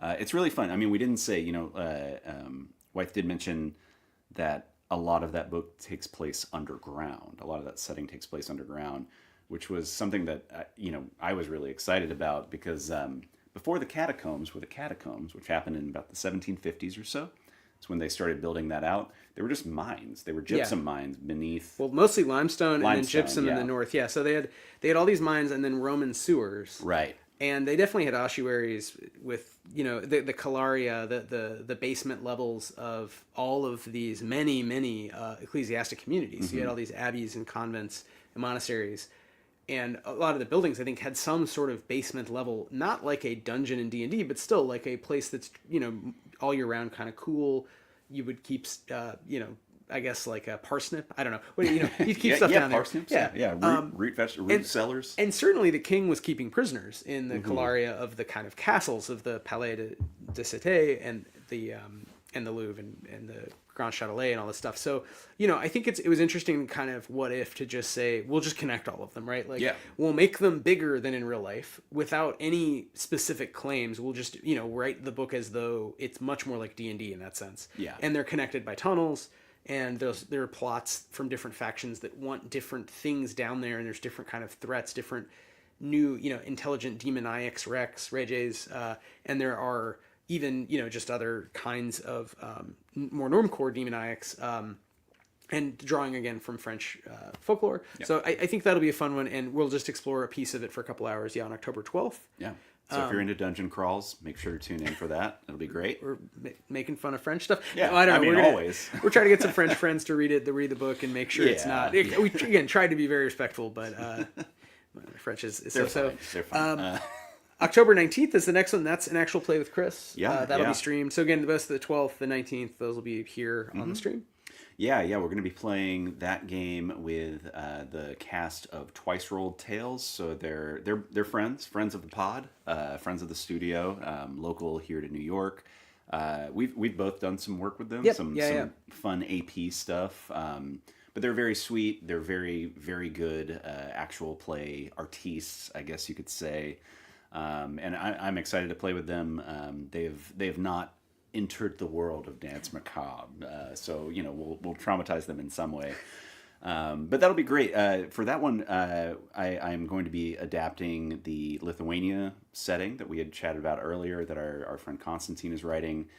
It's really fun. I mean, we didn't say, Wythe did mention that a lot of that book takes place underground. A lot of that setting takes place underground, which was something that, I was really excited about because before the catacombs were the catacombs, which happened in about the 1750s or so. It's when they started building that out. They were just mines. They were gypsum mines beneath.
Well, mostly limestone and then gypsum in the north. Yeah, so they had all these mines and then Roman sewers.
Right.
And they definitely had ossuaries with, the Calaria, the basement levels of all of these many ecclesiastic communities. So you had all these abbeys and convents and monasteries. And a lot of the buildings, I think, had some sort of basement level, not like a dungeon in D&D, but still like a place that's, all year round kind of cool. You would keep, I guess like a parsnip. I don't know. You'd keep stuff down
parsnips,
there.
Root vegetables, root cellars.
And certainly the king was keeping prisoners in the Calaria of the kind of castles of the Palais de Cité and the Louvre and the Grand Châtelet and all this stuff. So, I think it was interesting kind of what if to just say, we'll just connect all of them, right? We'll make them bigger than in real life without any specific claims. We'll just, write the book as though it's much more like D&D in that sense.
Yeah.
And they're connected by tunnels, and there are plots from different factions that want different things down there, and there's different kind of threats, different new, intelligent demoniacs, Rex, Reges, and there are even, just other kinds of more normcore demoniacs, and drawing again from French folklore.
Yep.
So I think that'll be a fun one, and we'll just explore a piece of it for a couple hours, on October 12th.
Yeah. So if you're into dungeon crawls, make sure to tune in for that. It'll be great.
We're making fun of French stuff.
Yeah,
no, I don't know.
always.
We're trying to get some French friends to read the book and make sure it's not. We again tried to be very respectful, but French is
They're
so.
fine. They're fine.
October 19th is the next one. That's an actual play with Chris.
Yeah,
that'll be streamed. So again, both the 12th, the 19th, those will be here on the stream.
Yeah, we're going to be playing that game with the cast of Twice Rolled Tales. So they're friends of the pod, friends of the studio, local here to New York. We've both done some work with them, some fun AP stuff. But they're very sweet. They're very, very good actual play artistes, I guess you could say. And I'm excited to play with them. They've not entered the world of Danse Macabre, so we'll traumatize them in some way. But that'll be great. For that one, I'm going to be adapting the Lithuania setting that we had chatted about earlier that our friend Constantine is writing.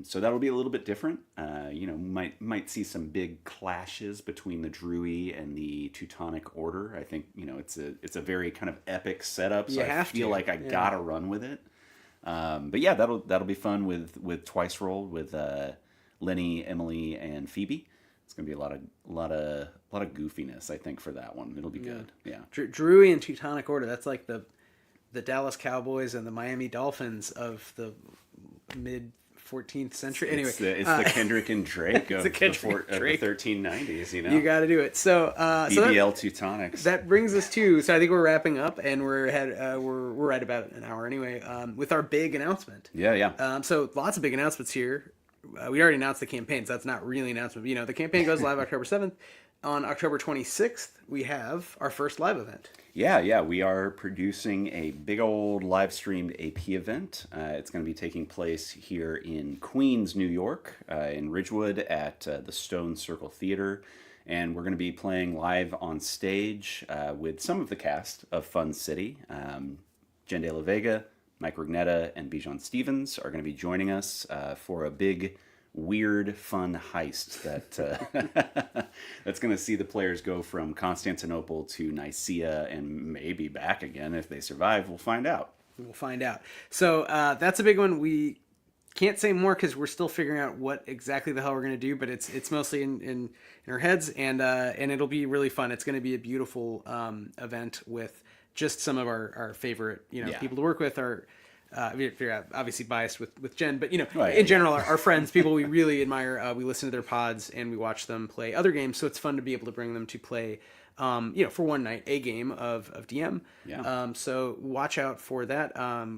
So that'll be a little bit different. Might see some big clashes between the Druid and the Teutonic Order. I think it's a very kind of epic setup. So I feel like I gotta run with it. But yeah, that'll be fun with Twice Roll with Lenny, Emily, and Phoebe. It's gonna be a lot of goofiness, I think, for that one. It'll be good. Yeah.
Druid and Teutonic Order. That's like the Dallas Cowboys and the Miami Dolphins of the mid 14th century. Anyway,
it's the Kendrick and Drake of the 1390s. You got to
do it. So
BBL Teutonics.
That brings us to. So I think we're wrapping up, and we're right about an hour anyway. With our big announcement.
Yeah.
So lots of big announcements here. We already announced the campaign, so that's not really an announcement. But, the campaign goes live October 7th. On October 26th, we have our first live event.
Yeah. We are producing a big old live streamed AP event. It's going to be taking place here in Queens, New York, in Ridgewood at the Stone Circle Theater. And we're going to be playing live on stage with some of the cast of Fun City. Jen De La Vega, Mike Rignetta, and Bijan Stevens are going to be joining us for a big, weird, fun heist that's going to see the players go from Constantinople to Nicaea and maybe back again if they survive. We'll find out.
So that's a big one. We can't say more because we're still figuring out what exactly the hell we're going to do, but it's mostly in our heads, and it'll be really fun. It's going to be a beautiful event with just some of our favorite people to work with. We're obviously biased with Jen, but in general, our friends, people we really admire. We listen to their pods and we watch them play other games, so it's fun to be able to bring them to play, for one night, a game of DM.
Yeah.
So watch out for that.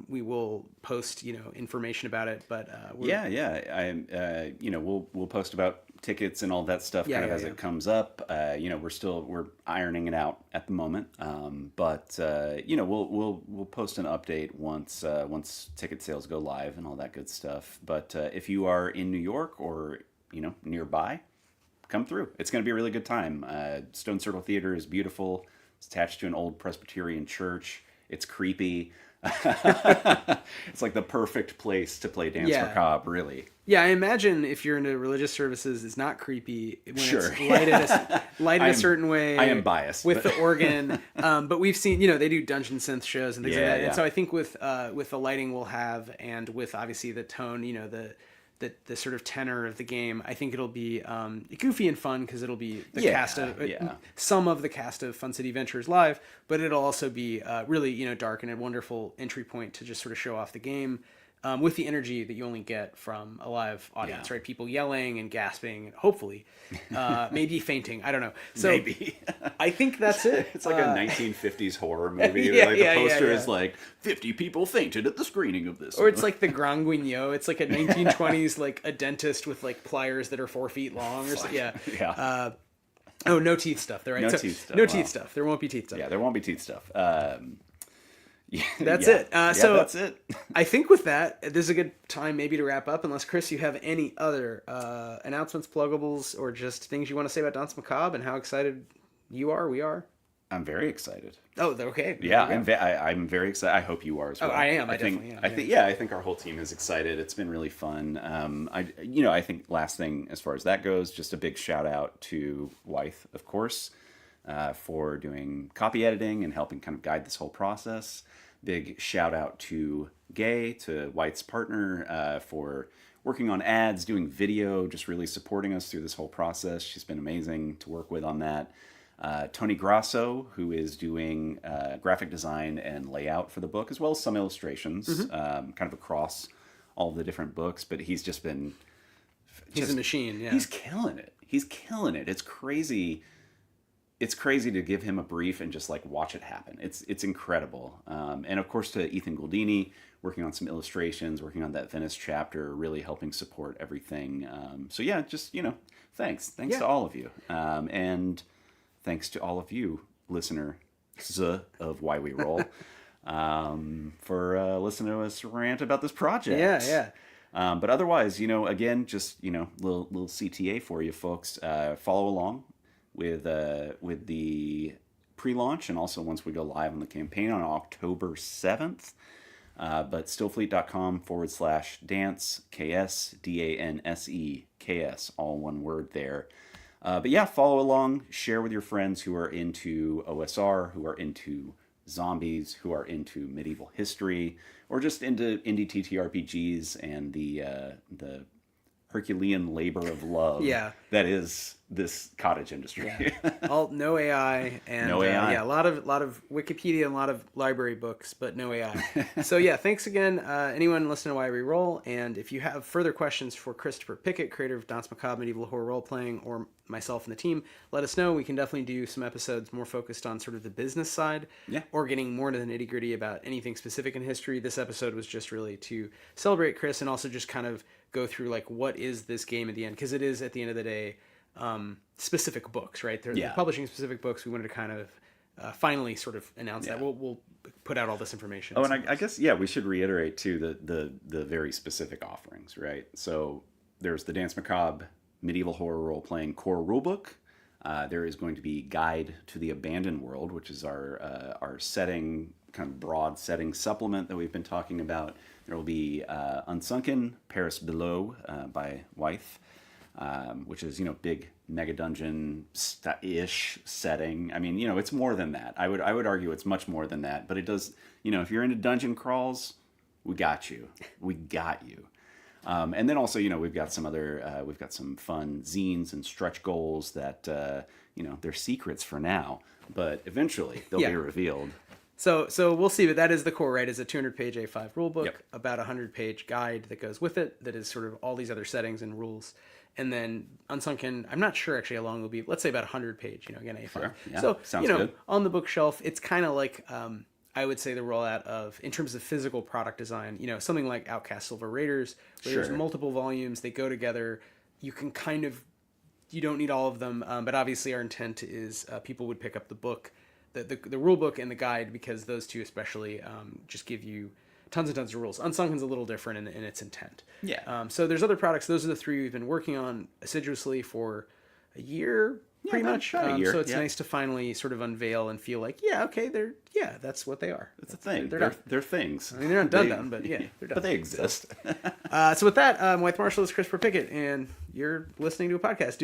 We will post information about it, but we'll post about tickets and all that stuff as it comes up. We're ironing it out at the moment, but we'll post an update once ticket sales go live and all that good stuff. But if you are in New York or nearby, come through. It's going to be a really good time. Stone Circle Theater is beautiful. It's attached to an old Presbyterian church. It's creepy. It's like the perfect place to play Danse Macabre, really. Yeah, I imagine if you're into religious services, it's not creepy when it's lighted a certain way.
I am biased
with the organ, but we've seen they do dungeon synth shows and things like that. And so I think with the lighting we'll have, and with obviously the tone, the sort of tenor of the game, I think it'll be goofy and fun because it'll be the cast of some of the cast of Fun City Ventures live, but it'll also be really dark and a wonderful entry point to just sort of show off the game. With the energy that you only get from a live audience, right? People yelling and gasping, hopefully, maybe fainting. I don't know. So
maybe.
I think that's it.
It's like a 1950s horror movie. The poster is like 50 people fainted at the screening of this.
Or it's like the Grand Guignol. It's like a 1920s like a dentist with like pliers that are 4 feet long or something. Yeah. No teeth stuff. They're right.
No teeth stuff.
No teeth stuff. There won't be teeth stuff.
Yeah, there won't be teeth stuff.
That's it. So
that's it.
I think with that, this is a good time maybe to wrap up. Unless Chris, you have any other announcements, pluggables, or just things you want to say about Danse Macabre and how excited you are, we are.
I'm very excited.
Oh, okay.
Yeah, I'm very excited. I hope you are as well.
Oh, I am. I
think,
definitely am.
I think our whole team is excited. It's been really fun. I think last thing as far as that goes, just a big shout out to Wythe, of course, for doing copy editing and helping kind of guide this whole process. Big shout out to Gay, to Wythe's partner, for working on ads, doing video, just really supporting us through this whole process. She's been amazing to work with on that. Tony Grasso, who is doing graphic design and layout for the book, as well as some illustrations, kind of across all the different books. But he's just been...
He's a machine, yeah.
He's killing it. He's killing it. It's crazy. It's crazy to give him a brief and just like watch it happen. It's incredible. And of course to Ethan Goldini, working on some illustrations, working on that Venice chapter, really helping support everything. So yeah, just, thanks. Thanks to all of you. And thanks to all of you, listeners of Why We Roll, for listening to us rant about this project.
Yeah.
But otherwise, again, just, little CTA for you folks. Follow along with the pre-launch, and also once we go live on the campaign on October 7th. But stillfleet.com/dance, KS, DANSE, KS, all one word there. But yeah, follow along, share with your friends who are into OSR, who are into zombies, who are into medieval history, or just into indie TTRPGs and the Herculean labor of love that is this cottage industry.
No AI and
no AI.
A lot of Wikipedia and a lot of library books, but no AI. So yeah, thanks again, anyone listening to Why We Roll. And if you have further questions for Christopher Pickett, creator of Danse Macabre, Medieval Horror Role-Playing, or myself and the team, let us know. We can definitely do some episodes more focused on sort of the business side, or getting more to the nitty-gritty about anything specific in history. This episode was just really to celebrate Chris and also just kind of go through like what is this game at the end, because it is at the end of the day specific books, right? They're publishing specific books. We wanted to kind of finally sort of announce that we'll put out all this information.
Oh, and I guess we should reiterate too the very specific offerings, right? So there's the Danse Macabre Medieval Horror Role-Playing core rulebook. There is going to be Guide to the Abandoned World, which is our setting, kind of broad setting supplement that we've been talking about. There will be Unsunken, Paris Below by Wythe, which is, big mega dungeon-ish setting. I mean, it's more than that. I would argue it's much more than that. But it does, if you're into dungeon crawls, we got you. We got you. And then also, we've got some other, we've got some fun zines and stretch goals that, they're secrets for now, but eventually they'll be revealed.
So we'll see, but that is the core, right? It's a 200-page A5 rulebook, about a 100-page guide that goes with it, that is sort of all these other settings and rules. And then Unsunken, I'm not sure actually how long it'll be. Let's say about 100-page, again, A5.
Sure. Yeah,
so,
sounds good.
On the bookshelf, it's kind of like, I would say the rollout of, in terms of physical product design, something like Outcast Silver Raiders, where there's multiple volumes, they go together. You can you don't need all of them, but obviously our intent is people would pick up the book, the rule book and the guide, because those two especially just give you tons and tons of rules. Unsunken's a little different in its intent.
Yeah.
So there's other products. Those are the three we've been working on assiduously for a year, pretty much.
About a year.
So it's nice to finally sort of unveil and feel like, that's what they are.
It's a thing. They're things.
I mean, they're not done, but they're done.
But they exist.
So with that, Wythe Marschall is Christopher Pickett, and you're listening to a podcast.